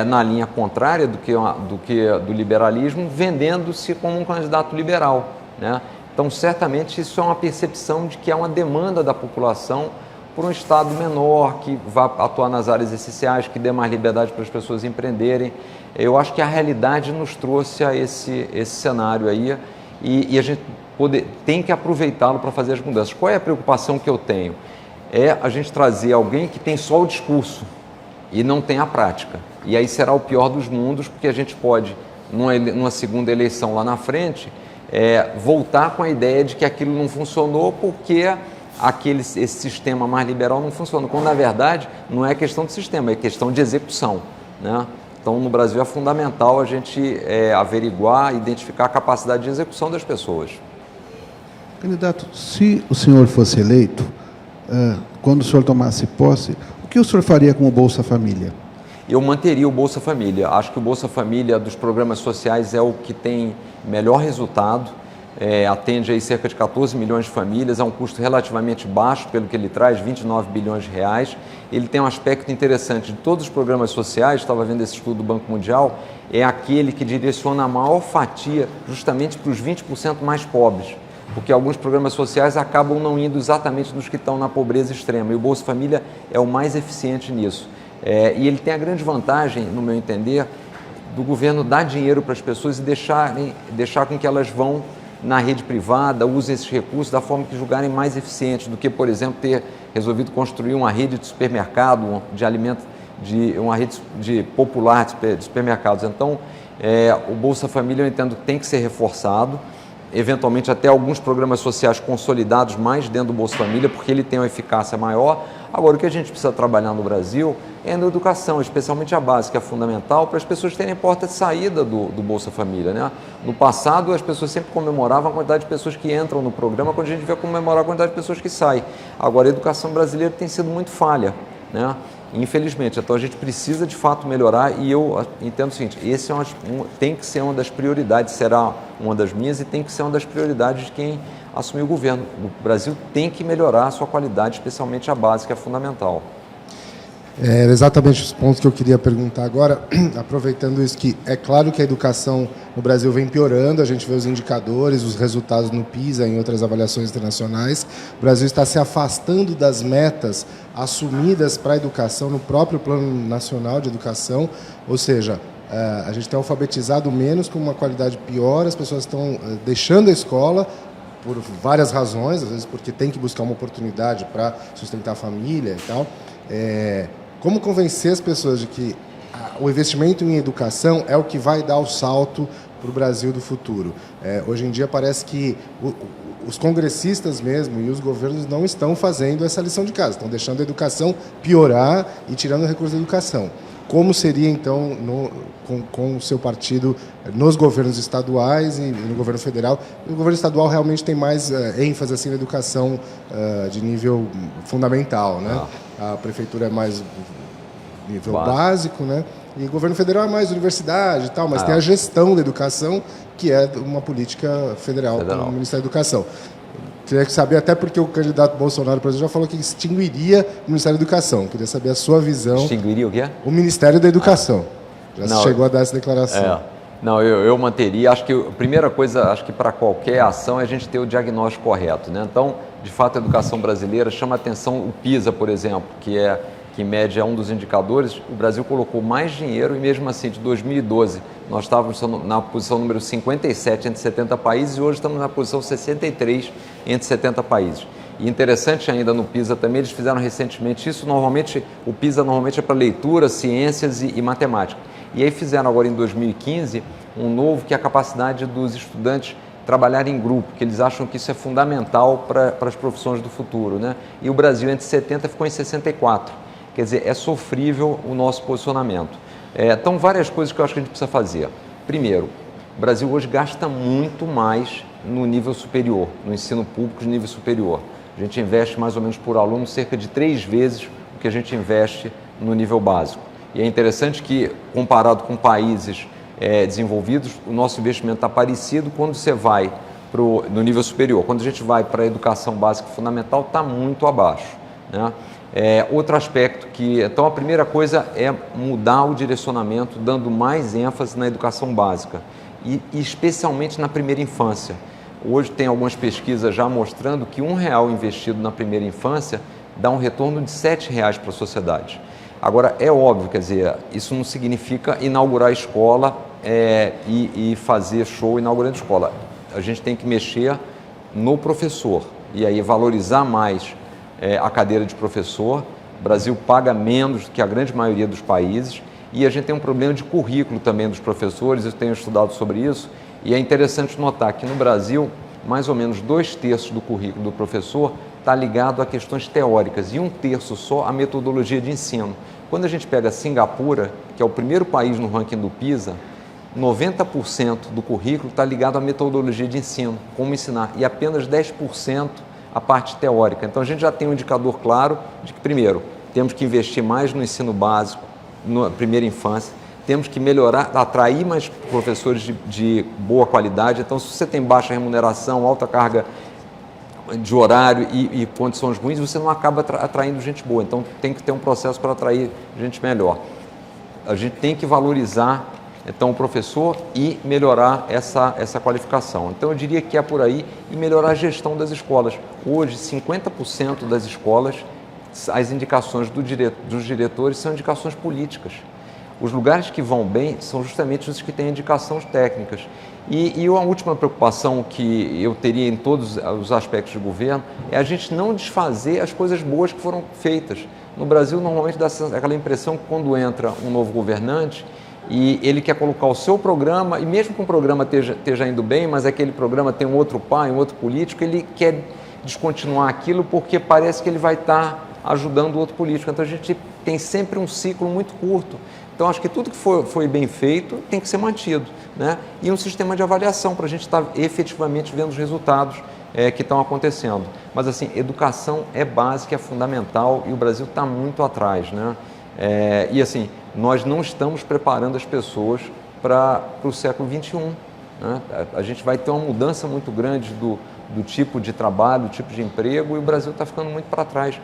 na linha contrária do que do liberalismo, vendendo-se como um candidato liberal, né? Então, certamente, isso é uma percepção de que há uma demanda da população por um Estado menor, que vá atuar nas áreas essenciais, que dê mais liberdade para as pessoas empreenderem. Eu acho que a realidade nos trouxe a esse cenário aí, e a gente tem que aproveitá-lo para fazer as mudanças. Qual é a preocupação que eu tenho? A gente trazer alguém que tem só o discurso e não tem a prática. E aí será o pior dos mundos, porque a gente pode, numa segunda eleição lá na frente, voltar com a ideia de que aquilo não funcionou porque esse sistema mais liberal não funciona, quando na verdade não é questão de sistema, é questão de execução, né? Então no Brasil é fundamental a gente averiguar, identificar a capacidade de execução das pessoas. Candidato, se o senhor fosse eleito, quando o senhor tomasse posse, o que o senhor faria com o Bolsa Família? Eu manteria o Bolsa Família. Acho que o Bolsa Família dos programas sociais é o que tem melhor resultado, atende aí cerca de 14 milhões de famílias, a um custo relativamente baixo pelo que ele traz, 29 bilhões de reais. Ele tem um aspecto interessante de todos os programas sociais, estava vendo esse estudo do Banco Mundial, é aquele que direciona a maior fatia justamente para os 20% mais pobres, porque alguns programas sociais acabam não indo exatamente nos que estão na pobreza extrema, e o Bolsa Família é o mais eficiente nisso. E ele tem a grande vantagem, no meu entender, do governo dar dinheiro para as pessoas e deixar com que elas vão na rede privada, usem esses recursos da forma que julgarem mais eficientes do que, por exemplo, ter resolvido construir uma rede de supermercado, de alimentos, uma rede popular de supermercados. Então, o Bolsa Família, eu entendo, tem que ser reforçado, eventualmente até alguns programas sociais consolidados mais dentro do Bolsa Família, porque ele tem uma eficácia maior. Agora, o que a gente precisa trabalhar no Brasil é na educação, especialmente a base, que é fundamental para as pessoas terem porta de saída do Bolsa Família, né? No passado, as pessoas sempre comemoravam a quantidade de pessoas que entram no programa, quando a gente vê comemorar a quantidade de pessoas que saem. Agora, a educação brasileira tem sido muito falha, né? Infelizmente. Então, a gente precisa, de fato, melhorar, e eu entendo o seguinte: esse tem que ser uma das prioridades, será uma das minhas, e tem que ser uma das prioridades de quem assumir o governo. O Brasil tem que melhorar a sua qualidade, especialmente a base, que é fundamental. Era exatamente os pontos que eu queria perguntar agora, aproveitando isso, que é claro que a educação no Brasil vem piorando, a gente vê os indicadores, os resultados no PISA, em outras avaliações internacionais. O Brasil está se afastando das metas assumidas para a educação no próprio Plano Nacional de Educação, ou seja, a gente tem alfabetizado menos, com uma qualidade pior, as pessoas estão deixando a escola por várias razões, às vezes porque tem que buscar uma oportunidade para sustentar a família e tal. Como convencer as pessoas de que o investimento em educação é o que vai dar o salto para o Brasil do futuro? Hoje em dia parece que os congressistas mesmo e os governos não estão fazendo essa lição de casa, estão deixando a educação piorar e tirando recursos da educação. Como seria, então, com o seu partido nos governos estaduais e no governo federal? O governo estadual realmente tem mais ênfase assim, na educação de nível fundamental, né? A prefeitura é mais nível básico, né? E o governo federal é mais universidade e tal, mas tem a gestão da educação, que é uma política federal do Ministério da Educação. Queria saber, até porque o candidato Bolsonaro, por exemplo, já falou que extinguiria o Ministério da Educação. Queria saber a sua visão. Extinguiria o quê? O Ministério da Educação. Já chegou a dar essa declaração. Não, eu manteria. Acho que a primeira coisa, acho que para qualquer ação é a gente ter o diagnóstico correto, né? Então, de fato, a educação brasileira chama a atenção o PISA, por exemplo, que em média é um dos indicadores. O Brasil colocou mais dinheiro e mesmo assim, de 2012, nós estávamos na posição número 57 entre 70 países e hoje estamos na posição 63 entre 70 países. E interessante ainda no PISA também, eles fizeram recentemente isso, o PISA normalmente é para leitura, ciências e matemática. E aí fizeram agora em 2015 um novo, que é a capacidade dos estudantes trabalhar em grupo, que eles acham que isso é fundamental para as profissões do futuro, né? E o Brasil entre 70 ficou em 64. Quer dizer, é sofrível o nosso posicionamento. Então, várias coisas que eu acho que a gente precisa fazer. Primeiro, o Brasil hoje gasta muito mais no nível superior, no ensino público de nível superior. A gente investe mais ou menos por aluno cerca de 3 vezes o que a gente investe no nível básico. E é interessante que, comparado com países desenvolvidos, o nosso investimento está parecido. Quando você vai no nível superior. Quando a gente vai para a educação básica e fundamental, está muito abaixo, né? Outro aspecto então a primeira coisa é mudar o direcionamento, dando mais ênfase na educação básica e especialmente na primeira infância. Hoje tem algumas pesquisas já mostrando que R$1 investido na primeira infância dá um retorno de R$7 para a sociedade. Agora, é óbvio, quer dizer, isso não significa inaugurar a escola e fazer show inaugurando a escola. A gente tem que mexer no professor e aí valorizar mais a cadeira de professor. O Brasil paga menos do que a grande maioria dos países e a gente tem um problema de currículo também dos professores. Eu tenho estudado sobre isso e é interessante notar que no Brasil mais ou menos 2/3 do currículo do professor está ligado a questões teóricas e 1/3 só a metodologia de ensino. Quando a gente pega Singapura, que é o primeiro país no ranking do PISA, 90% do currículo está ligado à metodologia de ensino, como ensinar, e apenas 10% a parte teórica. Então a gente já tem um indicador claro de que, primeiro, temos que investir mais no ensino básico, na primeira infância, temos que melhorar, atrair mais professores de boa qualidade. Então, se você tem baixa remuneração, alta carga de horário e condições ruins, você não acaba atraindo gente boa. Então, tem que ter um processo para atrair gente melhor. A gente tem que valorizar, então, o professor e melhorar essa qualificação. Então, eu diria que é por aí, e melhorar a gestão das escolas. Hoje, 50% das escolas, as indicações dos diretores são indicações políticas. Os lugares que vão bem são justamente os que têm indicações técnicas. E uma última preocupação que eu teria em todos os aspectos de governo é a gente não desfazer as coisas boas que foram feitas. No Brasil, normalmente dá aquela impressão que quando entra um novo governante e ele quer colocar o seu programa, e mesmo que o programa esteja indo bem, mas aquele programa tem um outro pai, um outro político, ele quer descontinuar aquilo porque parece que ele vai estar ajudando o outro político. Então a gente tem sempre um ciclo muito curto. Então, acho que tudo que foi bem feito tem que ser mantido, né? E um sistema de avaliação para a gente estar efetivamente vendo os resultados que estão acontecendo. Mas, assim, educação é básica, é fundamental e o Brasil está muito atrás, né? E, assim, nós não estamos preparando as pessoas para o século XXI, né? A gente vai ter uma mudança muito grande do tipo de trabalho, do tipo de emprego, e o Brasil está ficando muito para trás.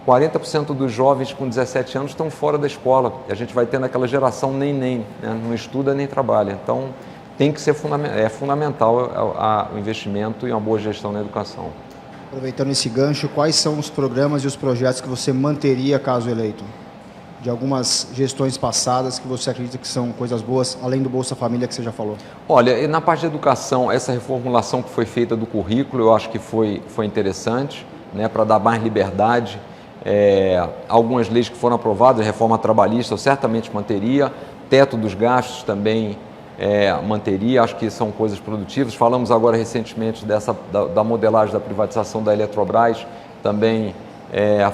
40% dos jovens com 17 anos estão fora da escola. E a gente vai tendo aquela geração nem, né? Não estuda nem trabalha. Então, tem que ser fundamental o investimento e uma boa gestão na educação. Aproveitando esse gancho, quais são os programas e os projetos que você manteria caso eleito? De algumas gestões passadas que você acredita que são coisas boas, além do Bolsa Família que você já falou? Olha, na parte de educação, essa reformulação que foi feita do currículo, eu acho que foi interessante, né, para dar mais liberdade. Algumas leis que foram aprovadas, a reforma trabalhista, eu certamente manteria, teto dos gastos também manteria, acho que são coisas produtivas. Falamos agora recentemente da modelagem da privatização da Eletrobras, também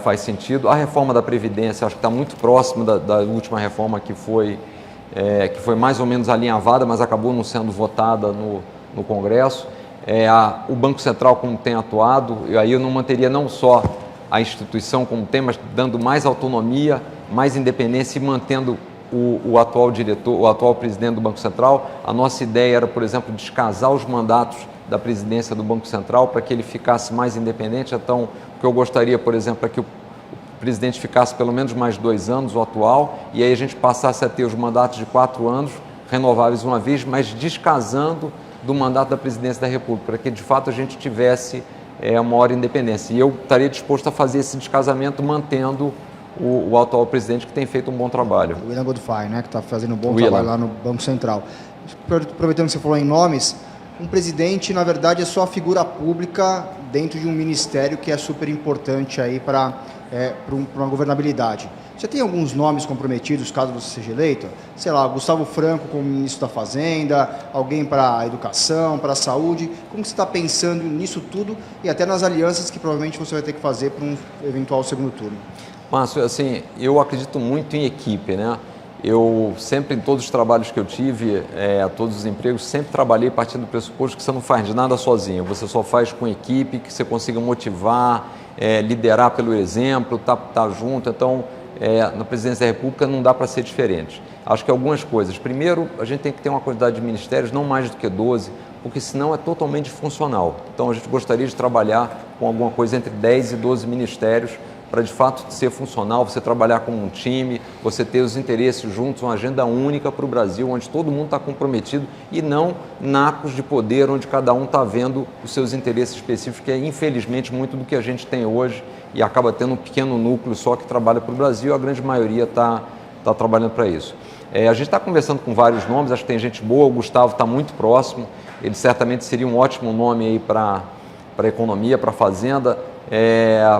faz sentido. A reforma da Previdência, acho que está muito próximo da última reforma que foi mais ou menos alinhavada, mas acabou não sendo votada no Congresso. O Banco Central, como tem atuado, e aí eu não manteria não só a instituição como tem, mas dando mais autonomia, mais independência e mantendo o atual diretor, o atual presidente do Banco Central. A nossa ideia era, por exemplo, descasar os mandatos da presidência do Banco Central para que ele ficasse mais independente. Então, o que eu gostaria, por exemplo, é que o presidente ficasse pelo menos mais 2 anos, o atual, e aí a gente passasse a ter os mandatos de 4 anos, renováveis uma vez, mas descasando do mandato da presidência da República, para que de fato a gente tivesse uma maior independência. E eu estaria disposto a fazer esse descasamento mantendo o atual presidente, que tem feito um bom trabalho. O William Godfrey, né, que está fazendo um bom trabalho lá no Banco Central. Aproveitando que você falou em nomes, um presidente, na verdade, é só a figura pública dentro de um ministério que é super importante aí para uma governabilidade. Você tem alguns nomes comprometidos, caso você seja eleito? Sei lá, Gustavo Franco como ministro da Fazenda, alguém para a educação, para a saúde. Como você está pensando nisso tudo e até nas alianças que provavelmente você vai ter que fazer para um eventual segundo turno? Márcio, assim, eu acredito muito em equipe, né? Eu sempre, em todos os trabalhos que eu tive, todos os empregos, sempre trabalhei partindo do pressuposto que você não faz nada sozinho, você só faz com equipe, que você consiga motivar, liderar pelo exemplo, tá junto. Então, na presidência da República não dá para ser diferente. Acho que algumas coisas. Primeiro, a gente tem que ter uma quantidade de ministérios, não mais do que 12, porque senão é totalmente funcional. Então, a gente gostaria de trabalhar com alguma coisa entre 10 e 12 ministérios, para de fato ser funcional, você trabalhar como um time, você ter os interesses juntos, uma agenda única para o Brasil, onde todo mundo está comprometido e não nacos de poder, onde cada um está vendo os seus interesses específicos, que é infelizmente muito do que a gente tem hoje e acaba tendo um pequeno núcleo só que trabalha para o Brasil, a grande maioria está trabalhando para isso. A gente está conversando com vários nomes, acho que tem gente boa, o Gustavo está muito próximo, ele certamente seria um ótimo nome aí para a economia, para a fazenda.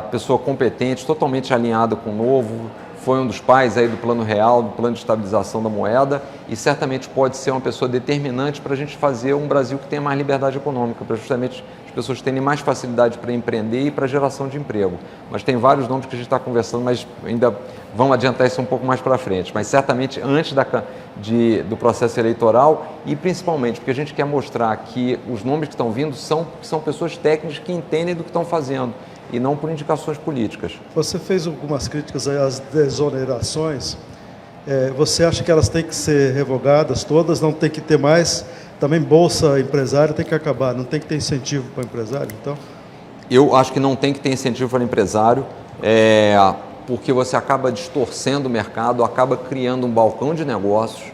Pessoa competente, totalmente alinhada com o novo, foi um dos pais aí do Plano Real, do Plano de Estabilização da Moeda, e certamente pode ser uma pessoa determinante para a gente fazer um Brasil que tenha mais liberdade econômica, para justamente as pessoas terem mais facilidade para empreender e para geração de emprego. Mas tem vários nomes que a gente está conversando, mas ainda vamos adiantar isso um pouco mais para frente. Mas certamente antes do processo eleitoral, e principalmente porque a gente quer mostrar que os nomes que estão vindo são pessoas técnicas que entendem do que estão fazendo, e não por indicações políticas. Você fez algumas críticas às desonerações. Você acha que elas têm que ser revogadas todas? Não tem que ter mais? Também Bolsa Empresário tem que acabar, não tem que ter incentivo para o empresário, então? Eu acho que não tem que ter incentivo para o empresário, porque você acaba distorcendo o mercado, acaba criando um balcão de negócios.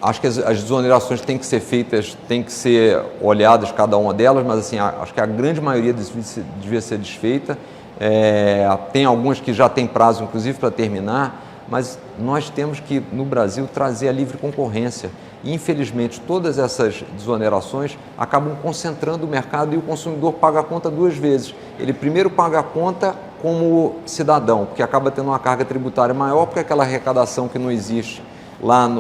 Acho que as desonerações têm que ser feitas, têm que ser olhadas cada uma delas, mas assim, acho que a grande maioria devia ser desfeita. Tem algumas que já têm prazo, inclusive, para terminar, mas nós temos que, no Brasil, trazer a livre concorrência. E, infelizmente, todas essas desonerações acabam concentrando o mercado e o consumidor paga a conta 2 vezes. Ele primeiro paga a conta como cidadão, porque acaba tendo uma carga tributária maior, porque aquela arrecadação que não existe lá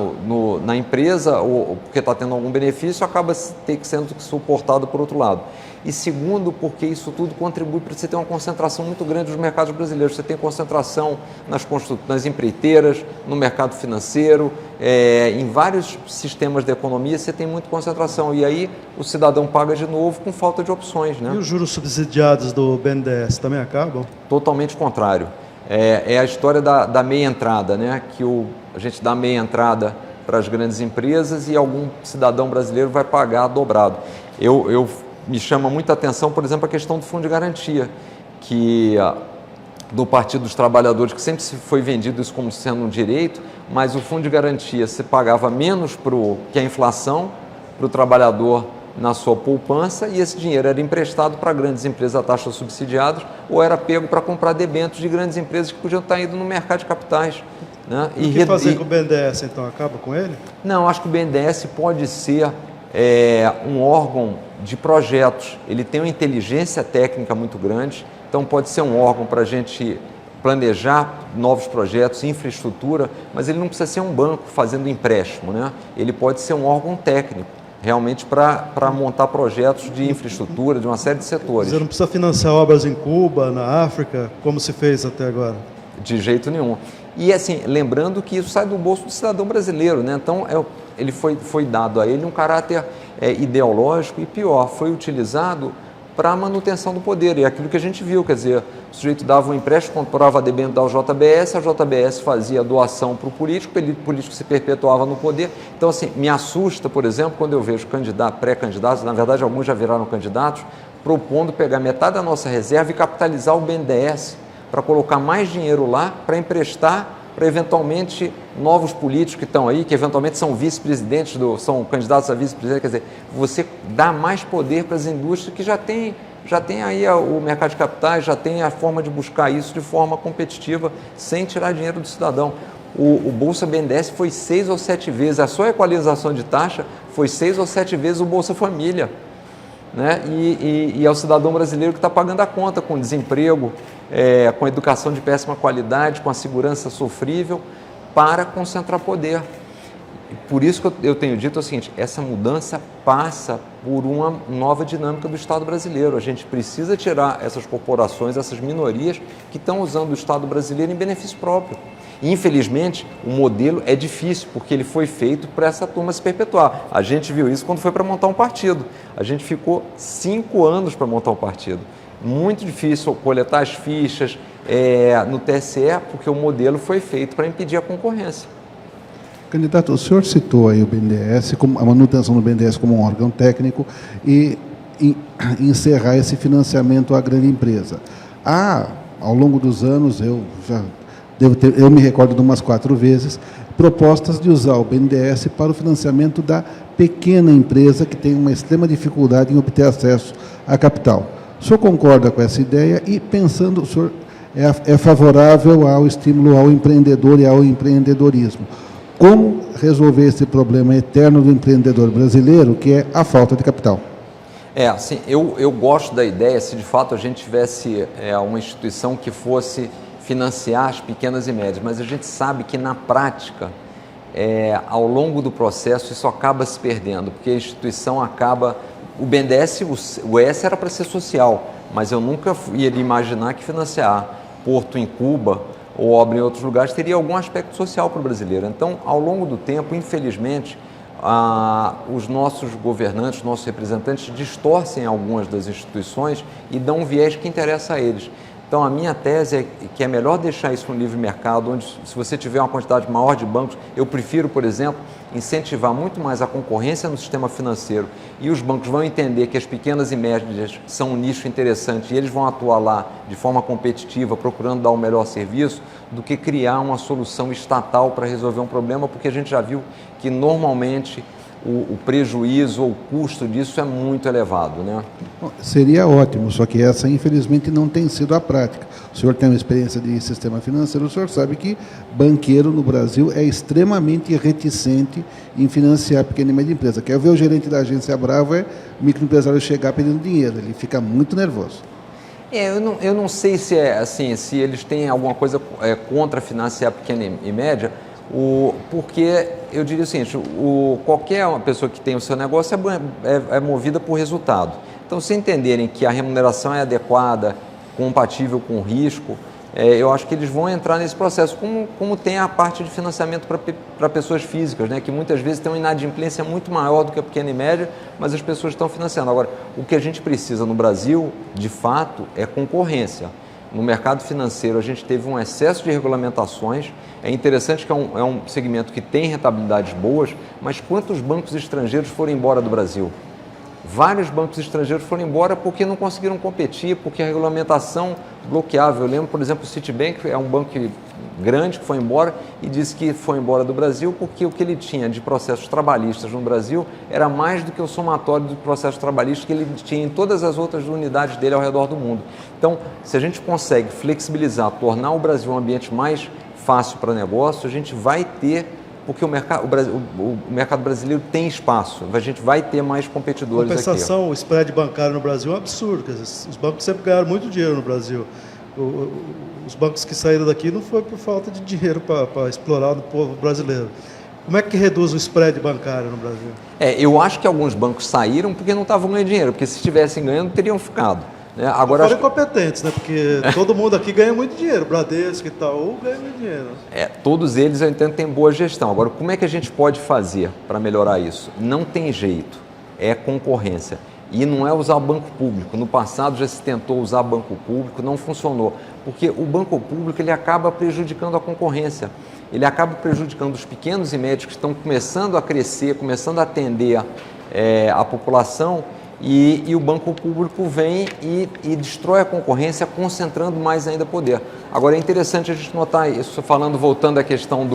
na empresa, ou porque está tendo algum benefício, acaba sendo suportado por outro lado. E segundo, porque isso tudo contribui para você ter uma concentração muito grande dos mercados brasileiros. Você tem concentração nas empreiteiras, no mercado financeiro, em vários sistemas da economia você tem muita concentração. E aí o cidadão paga de novo com falta de opções, né? E os juros subsidiados do BNDES também acabam? Totalmente contrário. É a história da meia entrada, né? Que a gente dá meia entrada para as grandes empresas e algum cidadão brasileiro vai pagar dobrado. Me chama muita atenção, por exemplo, a questão do fundo de garantia, do Partido dos Trabalhadores, que sempre se foi vendido isso como sendo um direito, mas o fundo de garantia se pagava menos que a inflação para o trabalhador na sua poupança, e esse dinheiro era emprestado para grandes empresas a taxas subsidiadas ou era pego para comprar debêntures de grandes empresas que podiam estar indo no mercado de capitais. Né? E o que fazer com o BNDES, então? Acaba com ele? Não, acho que o BNDES pode ser um órgão de projetos. Ele tem uma inteligência técnica muito grande, então pode ser um órgão para a gente planejar novos projetos, infraestrutura, mas ele não precisa ser um banco fazendo empréstimo, né? Ele pode ser um órgão técnico, realmente para montar projetos de infraestrutura, de uma série de setores. Você não precisa financiar obras em Cuba, na África, como se fez até agora? De jeito nenhum. E assim, lembrando que isso sai do bolso do cidadão brasileiro, né? Então, ele foi dado a ele um caráter ideológico e pior, foi utilizado para a manutenção do poder. E é aquilo que a gente viu, quer dizer, o sujeito dava um empréstimo, comprava debênture da JBS, a JBS fazia doação para o político se perpetuava no poder. Então, assim, me assusta, por exemplo, quando eu vejo pré-candidatos, na verdade alguns já viraram candidatos, propondo pegar metade da nossa reserva e capitalizar o BNDES para colocar mais dinheiro lá, para emprestar para eventualmente novos políticos que estão aí, que eventualmente são vice-presidentes, são candidatos a vice-presidente, quer dizer, você dá mais poder para as indústrias que já tem aí o mercado de capitais, já tem a forma de buscar isso de forma competitiva, sem tirar dinheiro do cidadão. O Bolsa BNDES foi 6 ou 7 vezes, a sua equalização de taxa foi 6 ou 7 vezes o Bolsa Família. Né? E é o cidadão brasileiro que está pagando a conta com desemprego, com educação de péssima qualidade, com a segurança sofrível, para concentrar poder. Por isso que eu tenho dito o seguinte, essa mudança passa por uma nova dinâmica do Estado brasileiro. A gente precisa tirar essas corporações, essas minorias que estão usando o Estado brasileiro em benefício próprio. Infelizmente, o modelo é difícil, porque ele foi feito para essa turma se perpetuar. A gente viu isso quando foi para montar um partido. A gente ficou 5 anos para montar um partido. Muito difícil coletar as fichas no TSE, porque o modelo foi feito para impedir a concorrência. Candidato, o senhor citou aí o BNDES, a manutenção do BNDES como um órgão técnico e encerrar esse financiamento à grande empresa. Ao longo dos anos, eu me recordo de umas 4 vezes, propostas de usar o BNDES para o financiamento da pequena empresa que tem uma extrema dificuldade em obter acesso à capital. O senhor concorda com essa ideia e, pensando, o senhor é favorável ao estímulo ao empreendedor e ao empreendedorismo. Como resolver esse problema eterno do empreendedor brasileiro, que é a falta de capital? Assim, eu gosto da ideia, se de fato a gente tivesse uma instituição que fosse financiar as pequenas e médias, mas a gente sabe que na prática, ao longo do processo, isso acaba se perdendo, porque a instituição acaba... O BNDES, o ES era para ser social, mas eu nunca iria imaginar que financiar porto em Cuba ou obra em outros lugares teria algum aspecto social para o brasileiro. Então, ao longo do tempo, infelizmente, os nossos governantes, nossos representantes distorcem algumas das instituições e dão um viés que interessa a eles. Então, a minha tese é que é melhor deixar isso no livre mercado, onde, se você tiver uma quantidade maior de bancos, eu prefiro, por exemplo, incentivar muito mais a concorrência no sistema financeiro, e os bancos vão entender que as pequenas e médias são um nicho interessante e eles vão atuar lá de forma competitiva, procurando dar o melhor serviço, do que criar uma solução estatal para resolver um problema, porque a gente já viu que normalmente o prejuízo ou o custo disso é muito elevado, né? Bom, seria ótimo, só que essa infelizmente não tem sido a prática. O senhor tem uma experiência de sistema financeiro, o senhor sabe que banqueiro no Brasil é extremamente reticente em financiar pequena e média empresa. Quer ver o gerente da agência bravo, o microempresário chegar pedindo dinheiro, ele fica muito nervoso. Eu não sei se assim, se eles têm alguma coisa contra financiar pequena e média, porque eu diria o seguinte, qualquer uma pessoa que tem o seu negócio é movida por resultado. Então, se entenderem que a remuneração é adequada, compatível com o risco, eu acho que eles vão entrar nesse processo, como tem a parte de financiamento para pessoas físicas, né, que muitas vezes tem uma inadimplência muito maior do que a pequena e média, mas as pessoas estão financiando. Agora, o que a gente precisa no Brasil, de fato, é concorrência. No mercado financeiro, a gente teve um excesso de regulamentações. É interessante que é um segmento que tem rentabilidades boas, mas quantos bancos estrangeiros foram embora do Brasil? Vários bancos estrangeiros foram embora porque não conseguiram competir, porque a regulamentação bloqueava. Eu lembro, por exemplo, o Citibank é um banco grande que foi embora e disse que foi embora do Brasil porque o que ele tinha de processos trabalhistas no Brasil era mais do que o somatório do processo trabalhista que ele tinha em todas as outras unidades dele ao redor do mundo. Então, se a gente consegue flexibilizar, tornar o Brasil um ambiente mais fácil para negócio, a gente vai ter, porque o mercado brasileiro tem espaço, a gente vai ter mais competidores aqui. Compensação, o spread bancário no Brasil é um absurdo. Quer dizer, os bancos sempre ganharam muito dinheiro no Brasil. Os bancos que saíram daqui não foi por falta de dinheiro para explorar o povo brasileiro. Como é que reduz o spread bancário no Brasil? Eu acho que alguns bancos saíram porque não estavam ganhando dinheiro, porque se estivessem ganhando, teriam ficado. Agora, foram incompetentes, né? Porque todo mundo aqui ganha muito dinheiro. Bradesco, Itaú ganha muito dinheiro. Todos eles eu entendo que têm boa gestão. Agora, como é que a gente pode fazer para melhorar isso? Não tem jeito, é concorrência. E não é usar banco público. No passado já se tentou usar banco público, não funcionou. Porque o banco público ele acaba prejudicando a concorrência. Ele acaba prejudicando os pequenos e médios que estão começando a crescer, começando a atender a população. E o banco público vem e destrói a concorrência, concentrando mais ainda poder. Agora, é interessante a gente notar isso, voltando à questão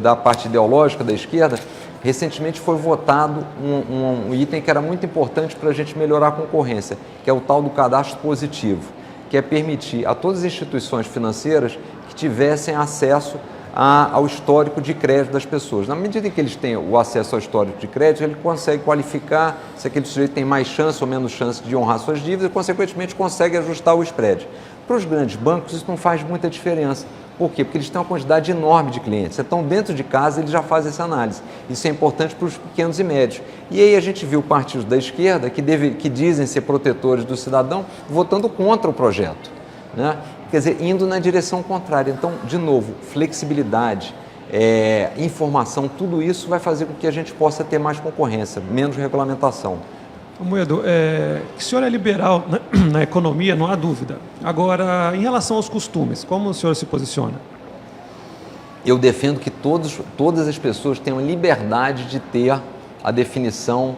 da parte ideológica da esquerda, recentemente foi votado um item que era muito importante para a gente melhorar a concorrência, que é o tal do cadastro positivo, que é permitir a todas as instituições financeiras que tivessem acesso ao histórico de crédito das pessoas. Na medida em que eles têm o acesso ao histórico de crédito, ele consegue qualificar se aquele sujeito tem mais chance ou menos chance de honrar suas dívidas e, consequentemente, consegue ajustar o spread. Para os grandes bancos, isso não faz muita diferença. Por quê? Porque eles têm uma quantidade enorme de clientes. Então, dentro de casa, eles já fazem essa análise. Isso é importante para os pequenos e médios. E aí a gente viu partidos da esquerda que dizem ser protetores do cidadão votando contra o projeto, né? Quer dizer, indo na direção contrária. Então, de novo, flexibilidade, informação, tudo isso vai fazer com que a gente possa ter mais concorrência, menos regulamentação. Amoedo, que o senhor é liberal na economia, não há dúvida. Agora, em relação aos costumes, como o senhor se posiciona? Eu defendo que todas as pessoas tenham liberdade de ter a definição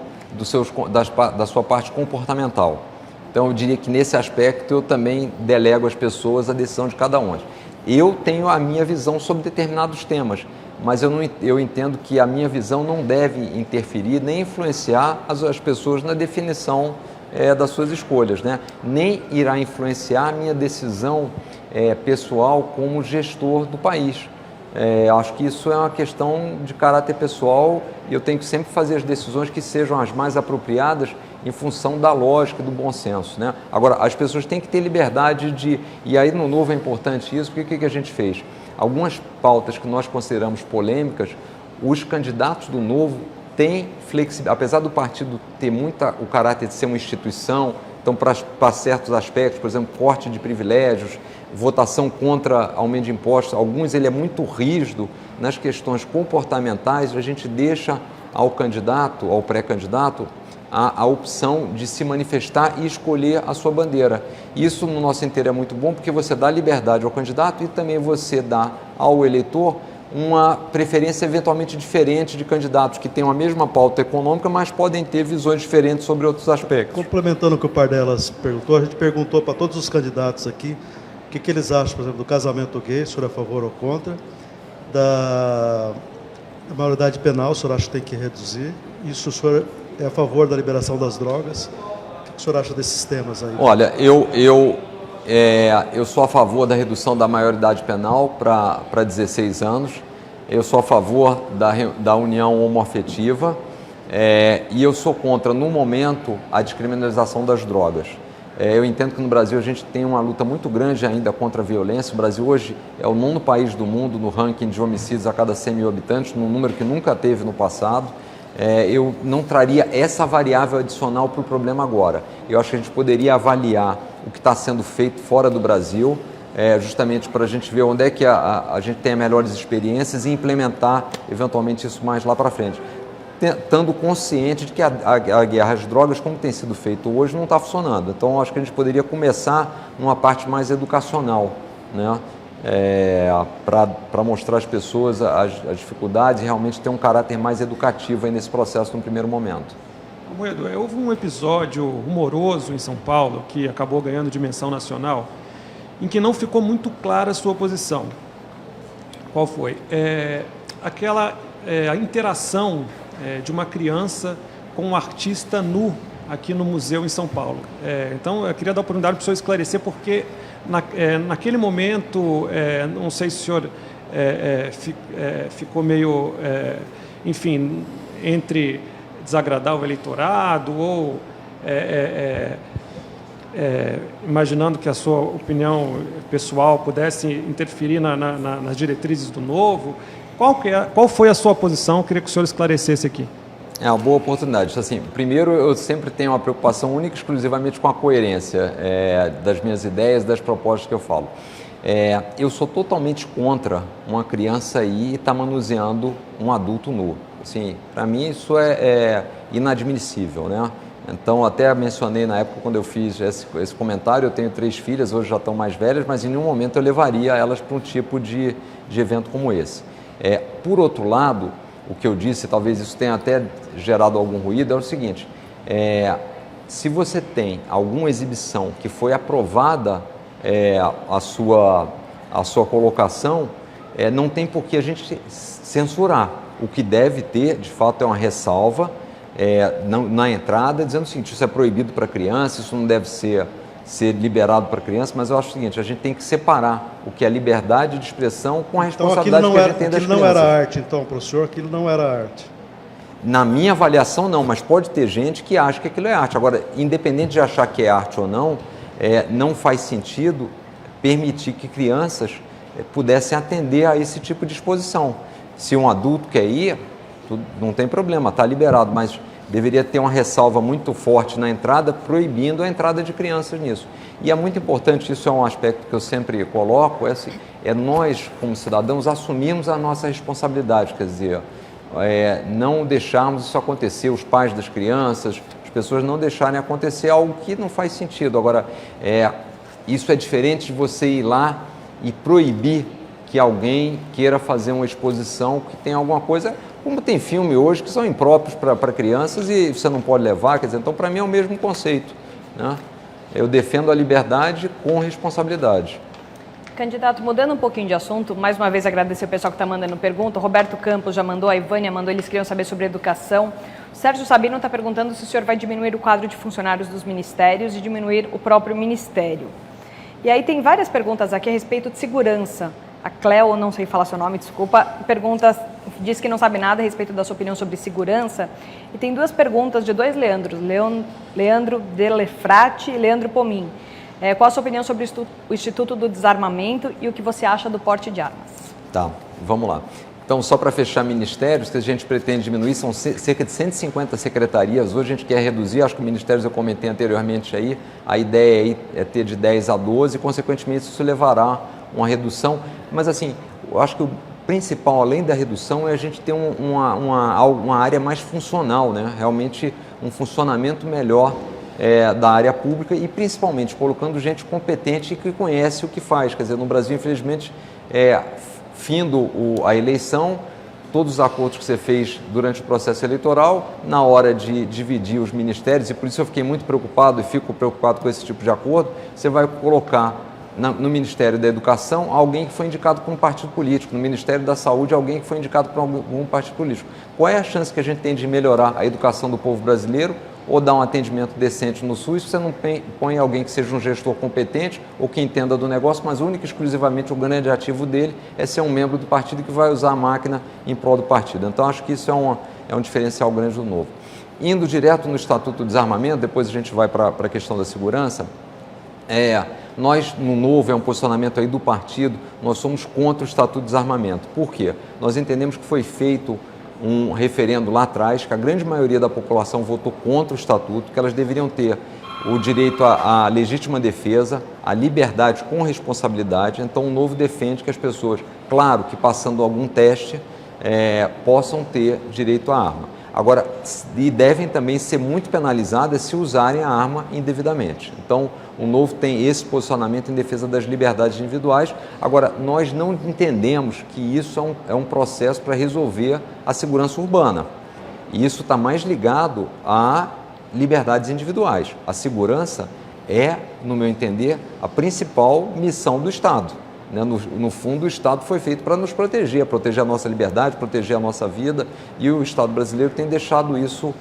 da sua parte comportamental. Então, eu diria que nesse aspecto eu também delego às pessoas a decisão de cada um. Eu tenho a minha visão sobre determinados temas, mas eu entendo que a minha visão não deve interferir nem influenciar as pessoas na definição das suas escolhas, né? Nem irá influenciar a minha decisão pessoal como gestor do país. Acho que isso é uma questão de caráter pessoal e eu tenho que sempre fazer as decisões que sejam as mais apropriadas em função da lógica e do bom senso, né? Agora, as pessoas têm que ter liberdade de... E aí no Novo é importante isso, porque o que a gente fez? Algumas pautas que nós consideramos polêmicas, os candidatos do Novo têm flexibilidade, apesar do partido ter o caráter de ser uma instituição, então para certos aspectos, por exemplo, corte de privilégios, votação contra aumento de impostos, alguns ele é muito rígido nas questões comportamentais, a gente deixa ao candidato, ao pré-candidato, a opção de se manifestar e escolher a sua bandeira. Isso, no nosso inteiro, é muito bom, porque você dá liberdade ao candidato e também você dá ao eleitor uma preferência eventualmente diferente de candidatos que tenham a mesma pauta econômica, mas podem ter visões diferentes sobre outros aspectos. Complementando o que o Pardelas perguntou, a gente perguntou para todos os candidatos aqui o que eles acham, por exemplo, do casamento gay, se o senhor é a favor ou contra, da maioridade penal, o senhor acha que tem que reduzir, e se o senhor é a favor da liberação das drogas, o que o senhor acha desses temas aí? Olha, eu sou a favor da redução da maioridade penal para 16 anos, eu sou a favor da união homoafetiva e eu sou contra, no momento, a descriminalização das drogas. Eu entendo que no Brasil a gente tem uma luta muito grande ainda contra a violência. O Brasil hoje é o 9º país do mundo no ranking de homicídios a cada 100 mil habitantes, num número que nunca teve no passado. Eu não traria essa variável adicional para o problema agora. Eu acho que a gente poderia avaliar o que está sendo feito fora do Brasil, justamente para a gente ver onde é que a gente tem melhores experiências e implementar eventualmente isso mais lá para frente. Estando consciente de que a guerra às drogas, como tem sido feito hoje, não está funcionando. Então, acho que a gente poderia começar numa parte mais educacional, né? Para mostrar às pessoas as dificuldades e realmente ter um caráter mais educativo aí nesse processo no primeiro momento. Amoedo, houve um episódio rumoroso em São Paulo, que acabou ganhando dimensão nacional, em que não ficou muito clara a sua posição. Qual foi? A interação de uma criança com um artista nu aqui no museu em São Paulo. Então, eu queria dar a oportunidade para o senhor esclarecer, porque naquele momento, não sei se o senhor ficou meio, enfim, entre desagradar o eleitorado ou imaginando que a sua opinião pessoal pudesse interferir nas diretrizes do Novo. Qual foi a sua posição? Eu queria que o senhor esclarecesse aqui. É uma boa oportunidade. Assim, primeiro, eu sempre tenho uma preocupação única e exclusivamente com a coerência das minhas ideias, das propostas que eu falo. Eu sou totalmente contra uma criança ir estar manuseando um adulto nu. Assim, para mim, isso é inadmissível, né? Então, até mencionei na época, quando eu fiz esse comentário, eu tenho 3 filhas, hoje já estão mais velhas, mas em nenhum momento eu levaria elas para um tipo de evento como esse. Por outro lado, o que eu disse, talvez isso tenha até gerado algum ruído, é o seguinte: se você tem alguma exibição que foi aprovada a sua colocação, não tem por que a gente censurar. O que deve ter, de fato, é uma ressalva na entrada, dizendo o seguinte: isso é proibido para criança, isso não deve ser liberado para criança, mas eu acho o seguinte: a gente tem que separar o que é liberdade de expressão com a responsabilidade que a gente tem das crianças. Aquilo não era arte, então, professor? Aquilo não era arte? Na minha avaliação, não, mas pode ter gente que acha que aquilo é arte. Agora, independente de achar que é arte ou não, não faz sentido permitir que crianças pudessem atender a esse tipo de exposição. Se um adulto quer ir, não tem problema, está liberado, mas deveria ter uma ressalva muito forte na entrada, proibindo a entrada de crianças nisso. E é muito importante, isso é um aspecto que eu sempre coloco, nós, como cidadãos, assumirmos a nossa responsabilidade, quer dizer, não deixarmos isso acontecer, os pais das crianças, as pessoas não deixarem acontecer algo que não faz sentido. Agora, isso é diferente de você ir lá e proibir que alguém queira fazer uma exposição que tem alguma coisa, como tem filme hoje que são impróprios para crianças e você não pode levar, quer dizer, então para mim é o mesmo conceito, né? Eu defendo a liberdade com responsabilidade. Candidato, mudando um pouquinho de assunto, mais uma vez agradecer o pessoal que está mandando pergunta. O Roberto Campos já mandou, a Ivânia mandou, eles queriam saber sobre educação. O Sérgio Sabino está perguntando se o senhor vai diminuir o quadro de funcionários dos ministérios e diminuir o próprio ministério. E aí tem várias perguntas aqui a respeito de segurança. A Cleo, não sei falar seu nome, desculpa, diz que não sabe nada a respeito da sua opinião sobre segurança. E tem 2 perguntas de 2 Leandros, Leandro Delefrate e Leandro Pomin. Qual a sua opinião sobre o Instituto do Desarmamento e o que você acha do porte de armas? Tá, vamos lá. Então, só para fechar ministérios, que a gente pretende diminuir, são cerca de 150 secretarias. Hoje a gente quer reduzir, acho que ministérios eu comentei anteriormente aí, a ideia aí é ter de 10 a 12, e consequentemente isso levará uma redução. Mas assim, eu acho que o principal, além da redução, é a gente ter uma área mais funcional, né? Realmente um funcionamento melhor da área pública e principalmente colocando gente competente e que conhece o que faz. Quer dizer, no Brasil, infelizmente, findo a eleição, todos os acordos que você fez durante o processo eleitoral, na hora de dividir os ministérios, e por isso eu fiquei muito preocupado e fico preocupado com esse tipo de acordo, você vai colocar no Ministério da Educação alguém que foi indicado por um partido político, no Ministério da Saúde alguém que foi indicado por algum partido político. Qual é a chance que a gente tem de melhorar a educação do povo brasileiro ou dar um atendimento decente no SUS se você não põe alguém que seja um gestor competente ou que entenda do negócio, mas único e exclusivamente o grande ativo dele é ser um membro do partido que vai usar a máquina em prol do partido. Então acho que isso é um diferencial grande do Novo. Indo direto no Estatuto do Desarmamento, depois a gente vai para a questão da segurança, nós, no Novo, é um posicionamento aí do partido, nós somos contra o Estatuto do Desarmamento. Por quê? Nós entendemos que foi feito um referendo lá atrás, que a grande maioria da população votou contra o Estatuto, que elas deveriam ter o direito à legítima defesa, à liberdade com responsabilidade. Então, o Novo defende que as pessoas, claro que passando algum teste, possam ter direito à arma. Agora, e devem também ser muito penalizadas se usarem a arma indevidamente. Então, o Novo tem esse posicionamento em defesa das liberdades individuais. Agora, nós não entendemos que isso é um processo para resolver a segurança urbana. E isso está mais ligado a liberdades individuais. A segurança é, no meu entender, a principal missão do Estado. Né? No fundo, o Estado foi feito para nos proteger a nossa liberdade, proteger a nossa vida, e o Estado brasileiro tem deixado isso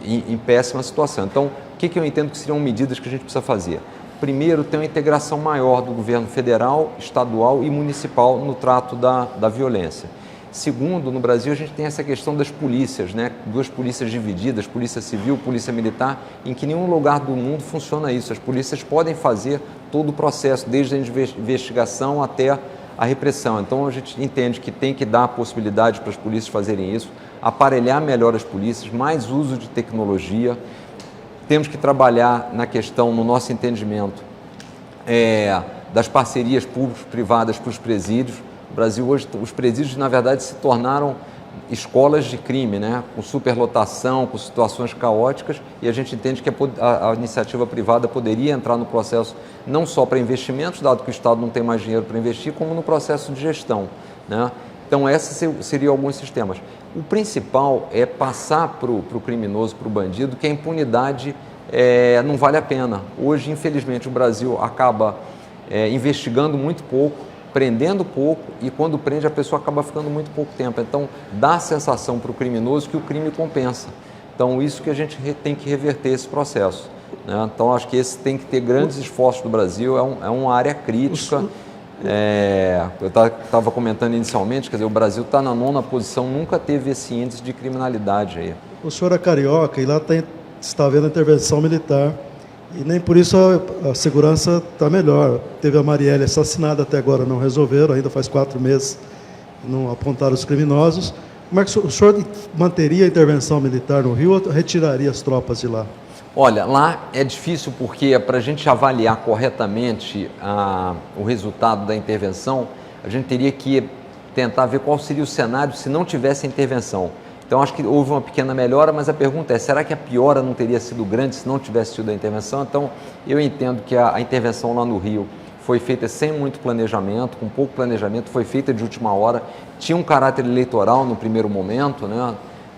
em péssima situação. Então, o que eu entendo que seriam medidas que a gente precisa fazer? Primeiro, ter uma integração maior do governo federal, estadual e municipal no trato da violência. Segundo, no Brasil a gente tem essa questão das polícias, né? 2 polícias divididas, polícia civil, polícia militar, em que nenhum lugar do mundo funciona isso. As polícias podem fazer todo o processo, desde a investigação até a repressão. Então a gente entende que tem que dar a possibilidade para as polícias fazerem isso, aparelhar melhor as polícias, mais uso de tecnologia. Temos que trabalhar na questão, no nosso entendimento, das parcerias público-privadas para os presídios. No Brasil hoje, os presídios, na verdade, se tornaram escolas de crime, né? Com superlotação, com situações caóticas, e a gente entende que a iniciativa privada poderia entrar no processo não só para investimentos, dado que o Estado não tem mais dinheiro para investir, como no processo de gestão, né? Então, esses seriam alguns sistemas. O principal é passar para o criminoso, para o bandido, que a impunidade não vale a pena. Hoje, infelizmente, o Brasil acaba investigando muito pouco, prendendo pouco, e quando prende a pessoa acaba ficando muito pouco tempo. Então dá a sensação para o criminoso que o crime compensa. Então isso que a gente tem que reverter esse processo, né? Então acho que esse tem que ter grandes esforços do Brasil, é uma área crítica. Eu estava comentando inicialmente, quer dizer, o Brasil está na 9ª posição, nunca teve esse índice de criminalidade aí. O senhor é carioca e lá está havendo intervenção militar. E nem por isso a segurança está melhor. Teve a Marielle assassinada, até agora não resolveram, ainda faz 4 meses, não apontaram os criminosos. Como é que o senhor manteria a intervenção militar no Rio ou retiraria as tropas de lá? Olha, lá é difícil porque para a gente avaliar corretamente o resultado da intervenção, a gente teria que tentar ver qual seria o cenário se não tivesse intervenção. Então, acho que houve uma pequena melhora, mas a pergunta é, será que a piora não teria sido grande se não tivesse tido a intervenção? Então, eu entendo que a intervenção lá no Rio foi feita sem muito planejamento, com pouco planejamento, foi feita de última hora, tinha um caráter eleitoral no primeiro momento, né?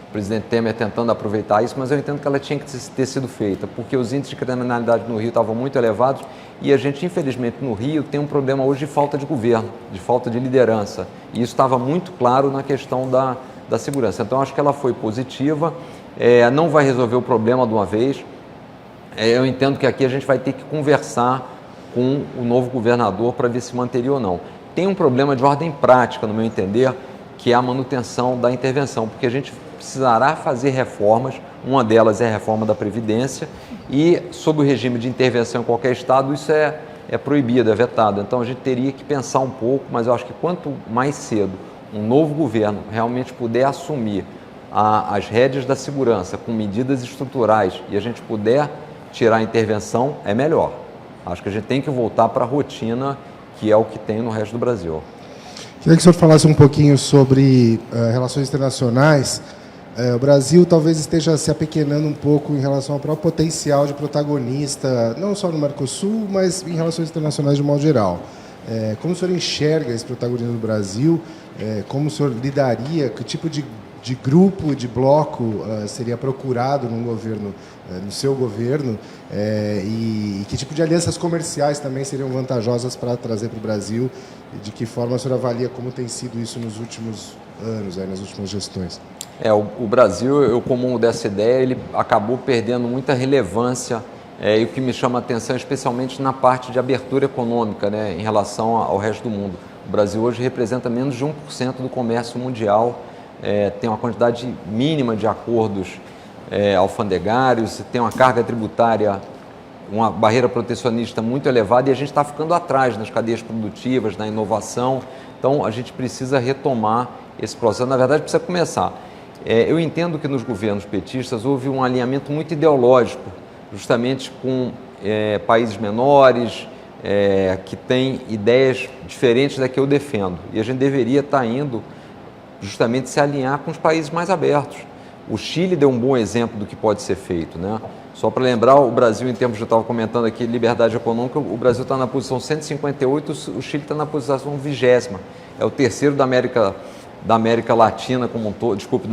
O presidente Temer tentando aproveitar isso, mas eu entendo que ela tinha que ter sido feita, porque os índices de criminalidade no Rio estavam muito elevados e a gente, infelizmente, no Rio tem um problema hoje de falta de governo, de falta de liderança, e isso estava muito claro na questão da segurança. Então, acho que ela foi positiva, não vai resolver o problema de uma vez. Eu entendo que aqui a gente vai ter que conversar com o novo governador para ver se manteria ou não. Tem um problema de ordem prática, no meu entender, que é a manutenção da intervenção, porque a gente precisará fazer reformas, uma delas é a reforma da Previdência, e sob o regime de intervenção em qualquer estado, isso é proibido, é vetado. Então, a gente teria que pensar um pouco, mas eu acho que quanto mais cedo um novo governo realmente puder assumir as rédeas da segurança com medidas estruturais e a gente puder tirar a intervenção, é melhor. Acho que a gente tem que voltar para a rotina que é o que tem no resto do Brasil. Queria que o senhor falasse um pouquinho sobre relações internacionais. O Brasil talvez esteja se apequenando um pouco em relação ao próprio potencial de protagonista, não só no Mercosul, mas em relações internacionais de modo geral. Como o senhor enxerga esse protagonismo do Brasil? Como o senhor lidaria? Que tipo de grupo, de bloco seria procurado num governo, no seu governo? E que tipo de alianças comerciais também seriam vantajosas para trazer para o Brasil? E de que forma o senhor avalia como tem sido isso nos últimos anos, nas últimas gestões? O Brasil, eu comungo dessa ideia, ele acabou perdendo muita relevância. E o que me chama a atenção, especialmente na parte de abertura econômica, né, em relação ao resto do mundo. O Brasil hoje representa menos de 1% do comércio mundial, tem uma quantidade mínima de acordos alfandegários, tem uma carga tributária, uma barreira protecionista muito elevada e a gente está ficando atrás nas cadeias produtivas, na inovação. Então, a gente precisa retomar esse processo. Na verdade, precisa começar. Eu entendo que nos governos petistas houve um alinhamento muito ideológico, justamente com países menores, que têm ideias diferentes da que eu defendo. E a gente deveria estar indo justamente se alinhar com os países mais abertos. O Chile deu um bom exemplo do que pode ser feito, né? Só para lembrar, o Brasil, em termos, eu estava comentando aqui, liberdade econômica, o Brasil está na posição 158, o Chile está na posição 20ª. É o terceiro da América da América Latina como um todo, desculpe,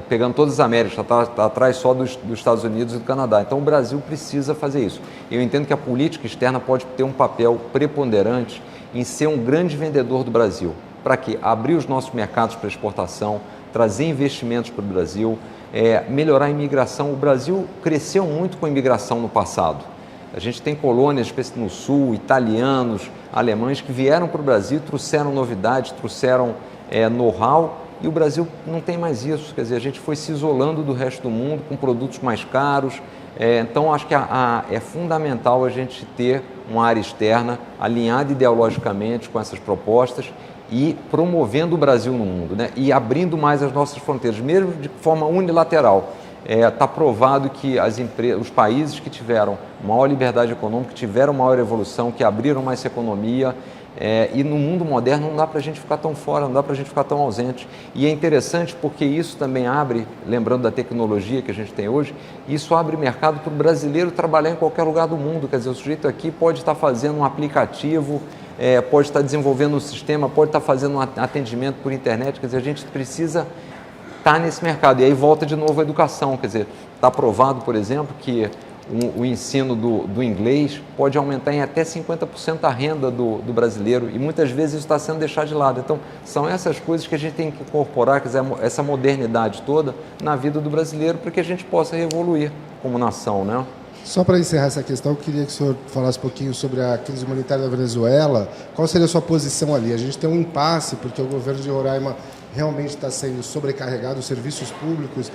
pegando todas as Américas, está atrás só dos Estados Unidos e do Canadá. Então o Brasil precisa fazer isso. Eu entendo que a política externa pode ter um papel preponderante em ser um grande vendedor do Brasil. Para quê? Abrir os nossos mercados para exportação, trazer investimentos para o Brasil, melhorar a imigração. O Brasil cresceu muito com a imigração no passado. A gente tem colônias no sul, italianos, alemães, que vieram para o Brasil, trouxeram novidades, trouxeram know-how, e o Brasil não tem mais isso. Quer dizer, a gente foi se isolando do resto do mundo com produtos mais caros. Então, acho que é fundamental a gente ter uma área externa alinhada ideologicamente com essas propostas e promovendo o Brasil no mundo, né? E abrindo mais as nossas fronteiras, mesmo de forma unilateral. Está provado que os países que tiveram maior liberdade econômica, que tiveram maior evolução, que abriram mais economia, e no mundo moderno não dá para a gente ficar tão fora, não dá para a gente ficar tão ausente. E é interessante porque isso também abre, lembrando da tecnologia que a gente tem hoje, isso abre mercado para o brasileiro trabalhar em qualquer lugar do mundo. Quer dizer, o sujeito aqui pode estar fazendo um aplicativo, pode estar desenvolvendo um sistema, pode estar fazendo um atendimento por internet. Quer dizer, a gente precisa estar nesse mercado. E aí volta de novo a educação. Quer dizer, está provado, por exemplo, que o ensino do inglês pode aumentar em até 50% a renda do brasileiro, e muitas vezes isso está sendo deixado de lado. Então, são essas coisas que a gente tem que incorporar, quer dizer, essa modernidade toda na vida do brasileiro, para que a gente possa evoluir como nação, né? Só para encerrar essa questão, eu queria que o senhor falasse um pouquinho sobre a crise humanitária da Venezuela. Qual seria a sua posição ali? A gente tem um impasse, porque o governo de Roraima realmente está sendo sobrecarregado, os serviços públicos,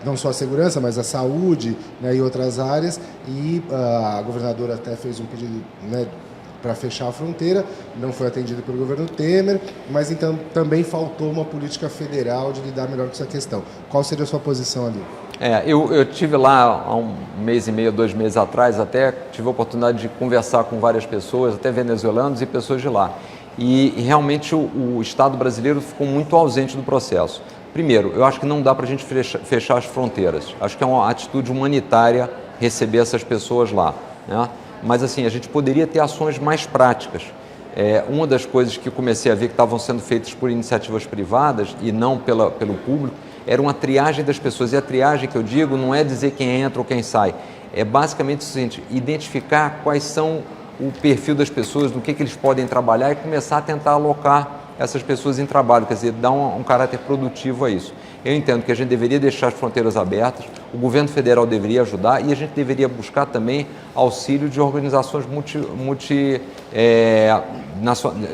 não só a segurança, mas a saúde, né, e outras áreas, e a governadora até fez um pedido, né, para fechar a fronteira, não foi atendido pelo governo Temer, mas então também faltou uma política federal de lidar melhor com essa questão. Qual seria a sua posição ali? Eu tive lá há 1 mês e meio, 2 meses atrás, até tive a oportunidade de conversar com várias pessoas, até venezuelanos e pessoas de lá. E realmente o Estado brasileiro ficou muito ausente do processo. Primeiro, eu acho que não dá para a gente fechar as fronteiras. Acho que é uma atitude humanitária receber essas pessoas lá, né? Mas assim, a gente poderia ter ações mais práticas. Uma das coisas que eu comecei a ver que estavam sendo feitas por iniciativas privadas e não pelo público, era uma triagem das pessoas. E a triagem que eu digo não é dizer quem entra ou quem sai. É basicamente o seguinte: identificar quais são o perfil das pessoas, do que eles podem trabalhar, e começar a tentar alocar essas pessoas em trabalho, quer dizer, dar um caráter produtivo a isso. Eu entendo que a gente deveria deixar as fronteiras abertas, o governo federal deveria ajudar, e a gente deveria buscar também auxílio de organizações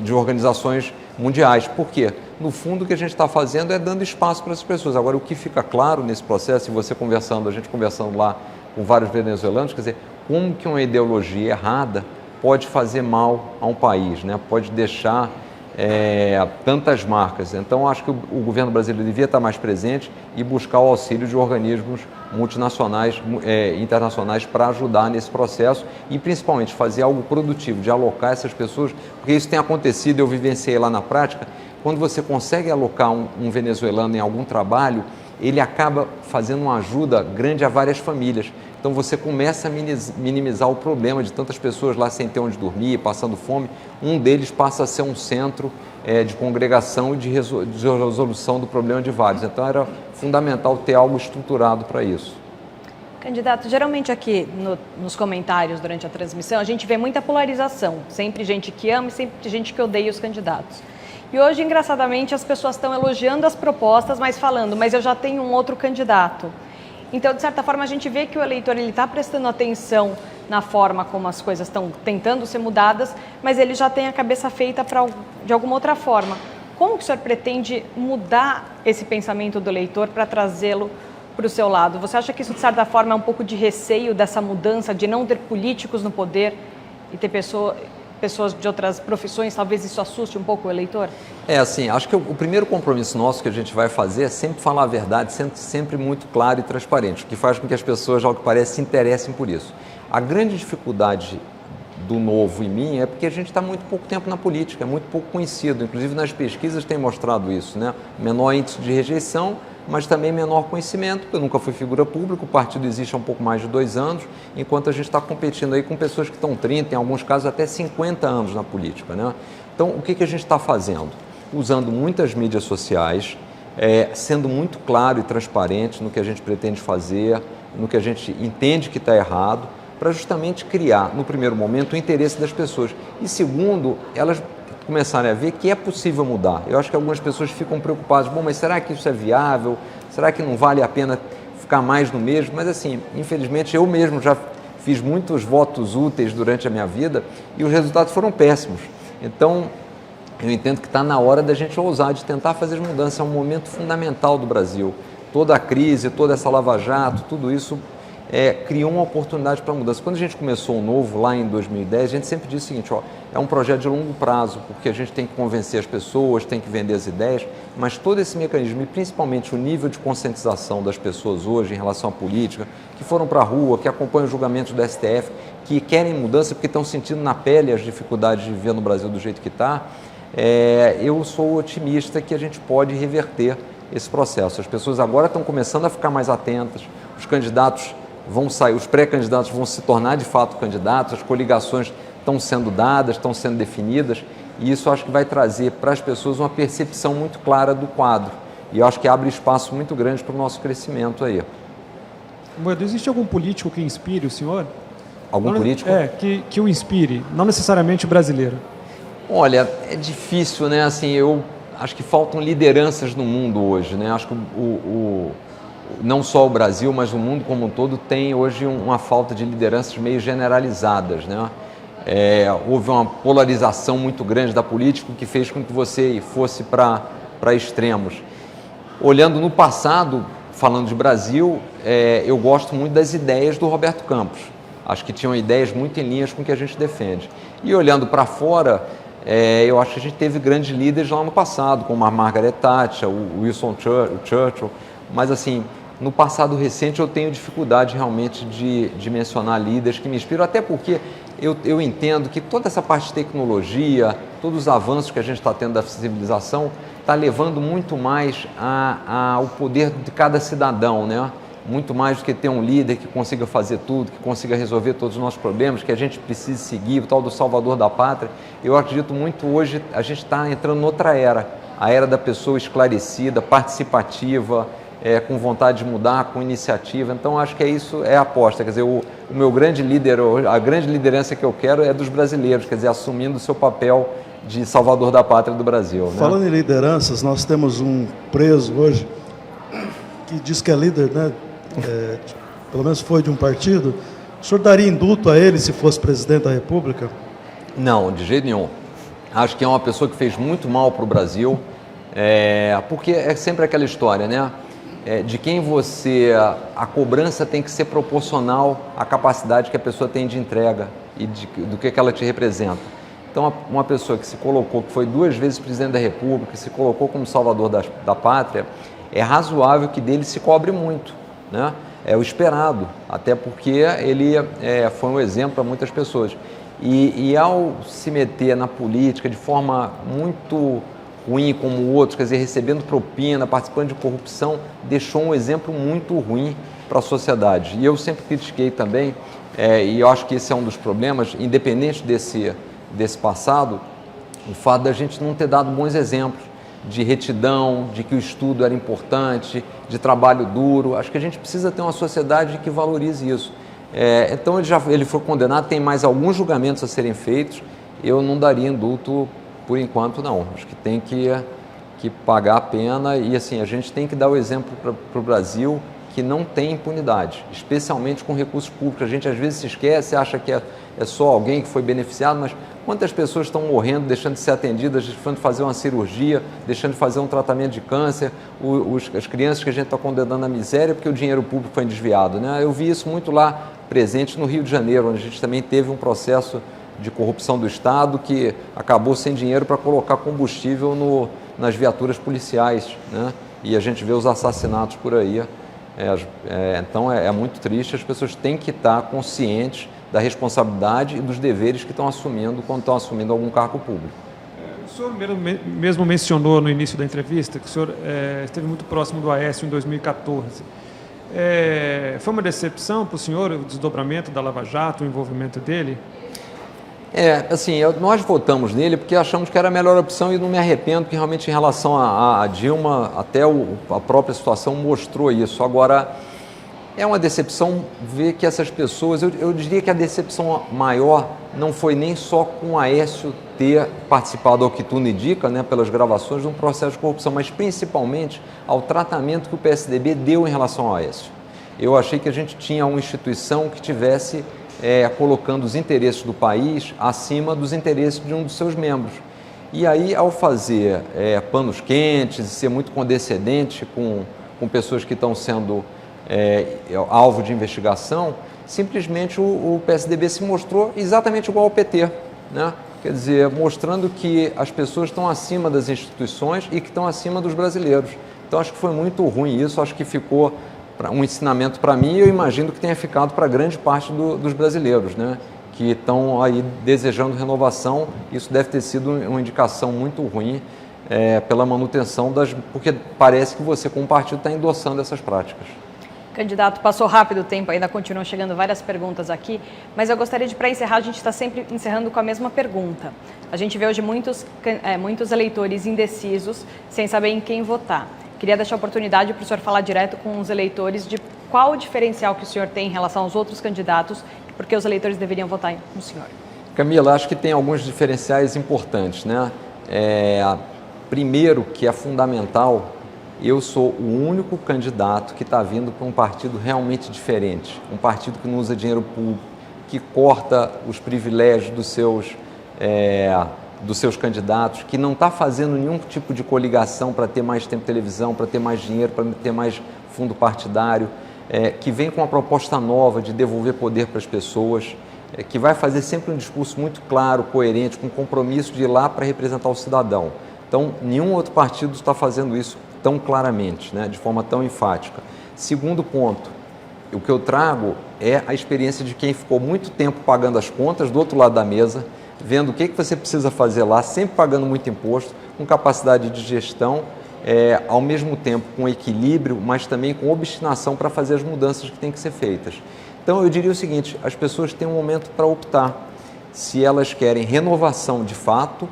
de organizações mundiais. Por quê? No fundo, o que a gente está fazendo é dando espaço para essas pessoas. Agora, o que fica claro nesse processo, e você conversando, a gente conversando lá com vários venezuelanos, quer dizer, como que uma ideologia errada pode fazer mal a um país, né? Pode deixar tantas marcas. Então, acho que o governo brasileiro devia estar mais presente e buscar o auxílio de organismos multinacionais, internacionais, para ajudar nesse processo e, principalmente, fazer algo produtivo, de alocar essas pessoas, porque isso tem acontecido, eu vivenciei lá na prática. Quando você consegue alocar um venezuelano em algum trabalho, ele acaba fazendo uma ajuda grande a várias famílias. Então você começa a minimizar o problema de tantas pessoas lá sem ter onde dormir, passando fome. Um deles passa a ser um centro de congregação e de resolução do problema de vários. Então era fundamental ter algo estruturado para isso. Candidato, geralmente aqui nos comentários durante a transmissão a gente vê muita polarização. Sempre gente que ama e sempre gente que odeia os candidatos. E hoje, engraçadamente, as pessoas estão elogiando as propostas, mas falando, mas eu já tenho um outro candidato. Então, de certa forma, a gente vê que o eleitor está prestando atenção na forma como as coisas estão tentando ser mudadas, mas ele já tem a cabeça feita de alguma outra forma. Como que o senhor pretende mudar esse pensamento do eleitor para trazê-lo para o seu lado? Você acha que isso, de certa forma, é um pouco de receio dessa mudança, de não ter políticos no poder e ter pessoas de outras profissões, talvez isso assuste um pouco o eleitor? Assim, acho que o primeiro compromisso nosso que a gente vai fazer é sempre falar a verdade, sempre muito claro e transparente, o que faz com que as pessoas, ao que parece, se interessem por isso. A grande dificuldade do Novo em mim é porque a gente está muito pouco tempo na política, é muito pouco conhecido, inclusive nas pesquisas tem mostrado isso, né? Menor índice de rejeição, mas também menor conhecimento, porque eu nunca fui figura pública, o partido existe há um pouco mais de 2 anos, enquanto a gente está competindo aí com pessoas que estão 30, em alguns casos até 50 anos na política, né? Então, o que a gente está fazendo? usando muitas mídias sociais, sendo muito claro e transparente no que a gente pretende fazer, no que a gente entende que está errado, para justamente criar, no primeiro momento, o interesse das pessoas. E segundo, elas começarem a ver que é possível mudar. Eu acho que algumas pessoas ficam preocupadas, bom, mas será que isso é viável? Será que não vale a pena ficar mais no mesmo? Mas assim, infelizmente, eu mesmo já fiz muitos votos úteis durante a minha vida e os resultados foram péssimos. Então, eu entendo que está na hora da gente ousar, de tentar fazer as mudanças. É um momento fundamental do Brasil. Toda a crise, toda essa lava-jato, tudo isso criou uma oportunidade para mudança. Quando a gente começou o Novo, lá em 2010, a gente sempre disse o seguinte, é um projeto de longo prazo, porque a gente tem que convencer as pessoas, tem que vender as ideias, mas todo esse mecanismo, e principalmente o nível de conscientização das pessoas hoje em relação à política, que foram para a rua, que acompanham os julgamentos do STF, que querem mudança porque estão sentindo na pele as dificuldades de viver no Brasil do jeito que está, eu sou otimista que a gente pode reverter esse processo. As pessoas agora estão começando a ficar mais atentas, os candidatos vão sair, os pré-candidatos vão se tornar de fato candidatos, as coligações estão sendo dadas, estão sendo definidas, e isso acho que vai trazer para as pessoas uma percepção muito clara do quadro. E eu acho que abre espaço muito grande para o nosso crescimento aí. Moedo, existe algum político que inspire o senhor? Algum político? Que o inspire, não necessariamente brasileiro. Olha, é difícil, né? Assim, eu acho que faltam lideranças no mundo hoje, né? Acho que não só o Brasil, mas o mundo como um todo tem hoje uma falta de lideranças meio generalizadas, né? Houve uma polarização muito grande da política que fez com que você fosse para extremos. Olhando no passado, falando de Brasil, eu gosto muito das ideias do Roberto Campos. Acho que tinham ideias muito em linhas com o que a gente defende. E olhando para fora, eu acho que a gente teve grandes líderes lá no passado, como a Margaret Thatcher, o Winston Churchill, mas assim, no passado recente eu tenho dificuldade realmente de mencionar líderes que me inspiram, até porque eu entendo que toda essa parte de tecnologia, todos os avanços que a gente está tendo da civilização, está levando muito mais ao poder de cada cidadão, né? Muito mais do que ter um líder que consiga fazer tudo, que consiga resolver todos os nossos problemas, que a gente precise seguir, o tal do salvador da pátria. Eu acredito muito hoje, a gente está entrando noutra era, a era da pessoa esclarecida, participativa, com vontade de mudar, com iniciativa. Então, acho que isso é a aposta. Quer dizer, o meu grande líder, a grande liderança que eu quero é dos brasileiros, quer dizer, assumindo o seu papel de salvador da pátria do Brasil. Falando em lideranças, nós temos um preso hoje que diz que é líder, né? Pelo menos foi de um partido. O senhor daria indulto a ele se fosse presidente da República? Não, de jeito nenhum. Acho que é uma pessoa que fez muito mal para o Brasil, porque é sempre aquela história, né? De quem a cobrança tem que ser proporcional à capacidade que a pessoa tem de entrega e do que ela te representa. Então, uma pessoa que se colocou, que foi 2 vezes presidente da República, que se colocou como salvador da pátria, é razoável que dele se cobre muito, né? É o esperado, até porque ele foi um exemplo para muitas pessoas. E ao se meter na política de forma muito ruim como outros, quer dizer, recebendo propina, participando de corrupção, deixou um exemplo muito ruim para a sociedade. E eu sempre critiquei também, e eu acho que esse é um dos problemas, independente desse passado, o fato da gente não ter dado bons exemplos de retidão, de que o estudo era importante, de trabalho duro. Acho que a gente precisa ter uma sociedade que valorize isso. Então ele foi condenado, tem mais alguns julgamentos a serem feitos, eu não daria indulto por enquanto não, acho que tem que pagar a pena e assim, a gente tem que dar o exemplo para o Brasil que não tem impunidade, especialmente com recursos públicos. A gente às vezes se esquece, acha que é só alguém que foi beneficiado, mas quantas pessoas estão morrendo, deixando de ser atendidas, deixando de fazer uma cirurgia, deixando de fazer um tratamento de câncer, as crianças que a gente está condenando à miséria porque o dinheiro público foi desviado, né? Eu vi isso muito lá presente no Rio de Janeiro, onde a gente também teve um processo de corrupção do Estado que acabou sem dinheiro para colocar combustível nas viaturas policiais, né? E a gente vê os assassinatos por aí. Então é muito triste, as pessoas têm que estar conscientes da responsabilidade e dos deveres que estão assumindo quando estão assumindo algum cargo público. O senhor mesmo mencionou no início da entrevista que o senhor esteve muito próximo do Aécio em 2014. Foi uma decepção para o senhor o desdobramento da Lava Jato, o envolvimento dele? Assim, nós votamos nele porque achamos que era a melhor opção e não me arrependo, porque realmente em relação a Dilma, até a própria situação mostrou isso. Agora, é uma decepção ver que essas pessoas, eu diria que a decepção maior não foi nem só com o Aécio ter participado, ao que tudo indica, né, pelas gravações, de um processo de corrupção, mas principalmente ao tratamento que o PSDB deu em relação ao Aécio. Eu achei que a gente tinha uma instituição que tivesse colocando os interesses do país acima dos interesses de um dos seus membros. E aí, ao fazer panos quentes e ser muito condescendente com pessoas que estão sendo alvo de investigação, simplesmente o PSDB se mostrou exatamente igual ao PT, né? Quer dizer, mostrando que as pessoas estão acima das instituições e que estão acima dos brasileiros. Então, acho que foi muito ruim isso, acho que ficou um ensinamento para mim e eu imagino que tenha ficado para grande parte dos brasileiros, né, que estão aí desejando renovação. Isso deve ter sido uma indicação muito ruim pela manutenção porque parece que você, como partido, está endossando essas práticas. Candidato, passou rápido o tempo, ainda continuam chegando várias perguntas aqui, mas eu gostaria de, para encerrar, a gente está sempre encerrando com a mesma pergunta. A gente vê hoje muitos eleitores indecisos, sem saber em quem votar. Queria deixar a oportunidade para o senhor falar direto com os eleitores de qual o diferencial que o senhor tem em relação aos outros candidatos, porque os eleitores deveriam votar no senhor. Camila, acho que tem alguns diferenciais importantes, né? Primeiro, que é fundamental, eu sou o único candidato que está vindo para um partido realmente diferente, um partido que não usa dinheiro público, que corta os privilégios dos seus candidatos, que não está fazendo nenhum tipo de coligação para ter mais tempo de televisão, para ter mais dinheiro, para ter mais fundo partidário, que vem com uma proposta nova de devolver poder para as pessoas, que vai fazer sempre um discurso muito claro, coerente, com compromisso de ir lá para representar o cidadão. Então, nenhum outro partido está fazendo isso tão claramente, né, de forma tão enfática. Segundo ponto, o que eu trago é a experiência de quem ficou muito tempo pagando as contas do outro lado da mesa, vendo o que você precisa fazer lá, sempre pagando muito imposto, com capacidade de gestão, ao mesmo tempo com equilíbrio, mas também com obstinação para fazer as mudanças que têm que ser feitas. Então, eu diria o seguinte, as pessoas têm um momento para optar se elas querem renovação de fato,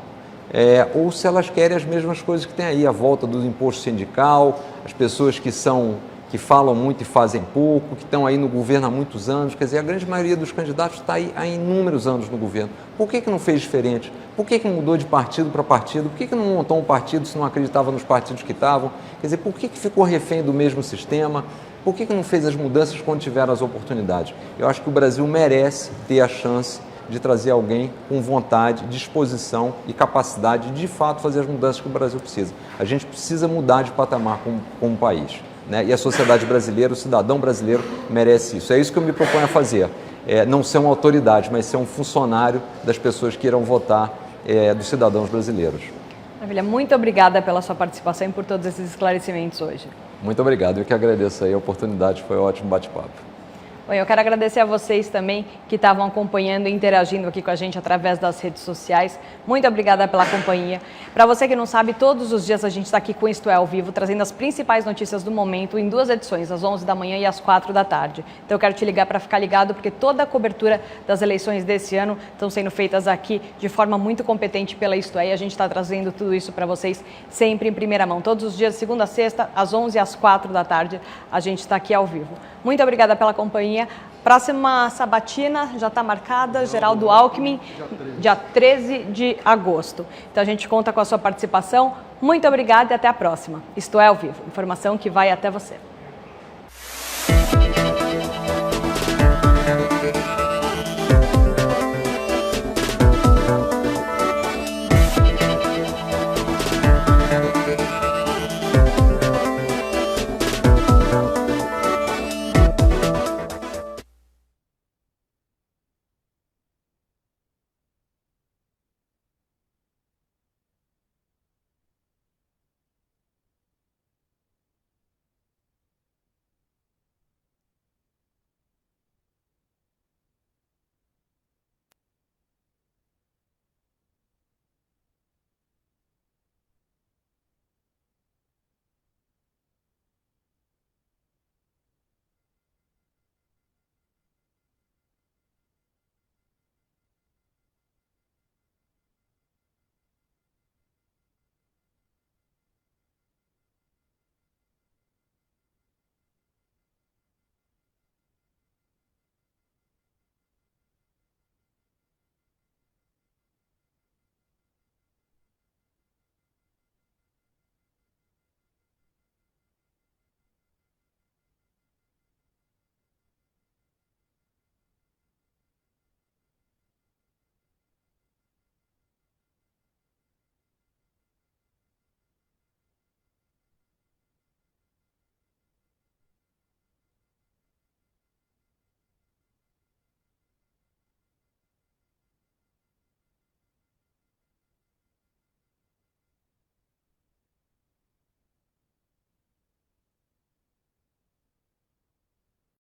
ou se elas querem as mesmas coisas que tem aí, a volta do imposto sindical, as pessoas que falam muito e fazem pouco, que estão aí no governo há muitos anos. Quer dizer, a grande maioria dos candidatos está aí há inúmeros anos no governo. Por que não fez diferente? Por que não mudou de partido para partido? Por que não montou um partido se não acreditava nos partidos que estavam? Quer dizer, por que ficou refém do mesmo sistema? Por que não fez as mudanças quando tiveram as oportunidades? Eu acho que o Brasil merece ter a chance de trazer alguém com vontade, disposição e capacidade de fato fazer as mudanças que o Brasil precisa. A gente precisa mudar de patamar como país, né? E a sociedade brasileira, o cidadão brasileiro merece isso. É isso que eu me proponho a fazer. Não ser uma autoridade, mas ser um funcionário das pessoas que irão votar, dos cidadãos brasileiros. Maravilha, muito obrigada pela sua participação e por todos esses esclarecimentos hoje. Muito obrigado, eu que agradeço aí a oportunidade, foi um ótimo bate-papo. Bom, eu quero agradecer a vocês também que estavam acompanhando e interagindo aqui com a gente através das redes sociais. Muito obrigada pela companhia. Para você que não sabe, todos os dias a gente está aqui com Isto É ao Vivo, trazendo as principais notícias do momento em 2 edições, às 11 da manhã e às 4 da tarde. Então eu quero te ligar para ficar ligado, porque toda a cobertura das eleições desse ano estão sendo feitas aqui de forma muito competente pela Isto É, e a gente está trazendo tudo isso para vocês sempre em primeira mão. Todos os dias, segunda a sexta, às 11 e às 4 da tarde, a gente está aqui ao vivo. Muito obrigada pela companhia. Próxima sabatina já está marcada, Geraldo Alckmin, dia 13 de agosto. Então a gente conta com a sua participação. Muito obrigada e até a próxima. Isto É ao Vivo, informação que vai até você.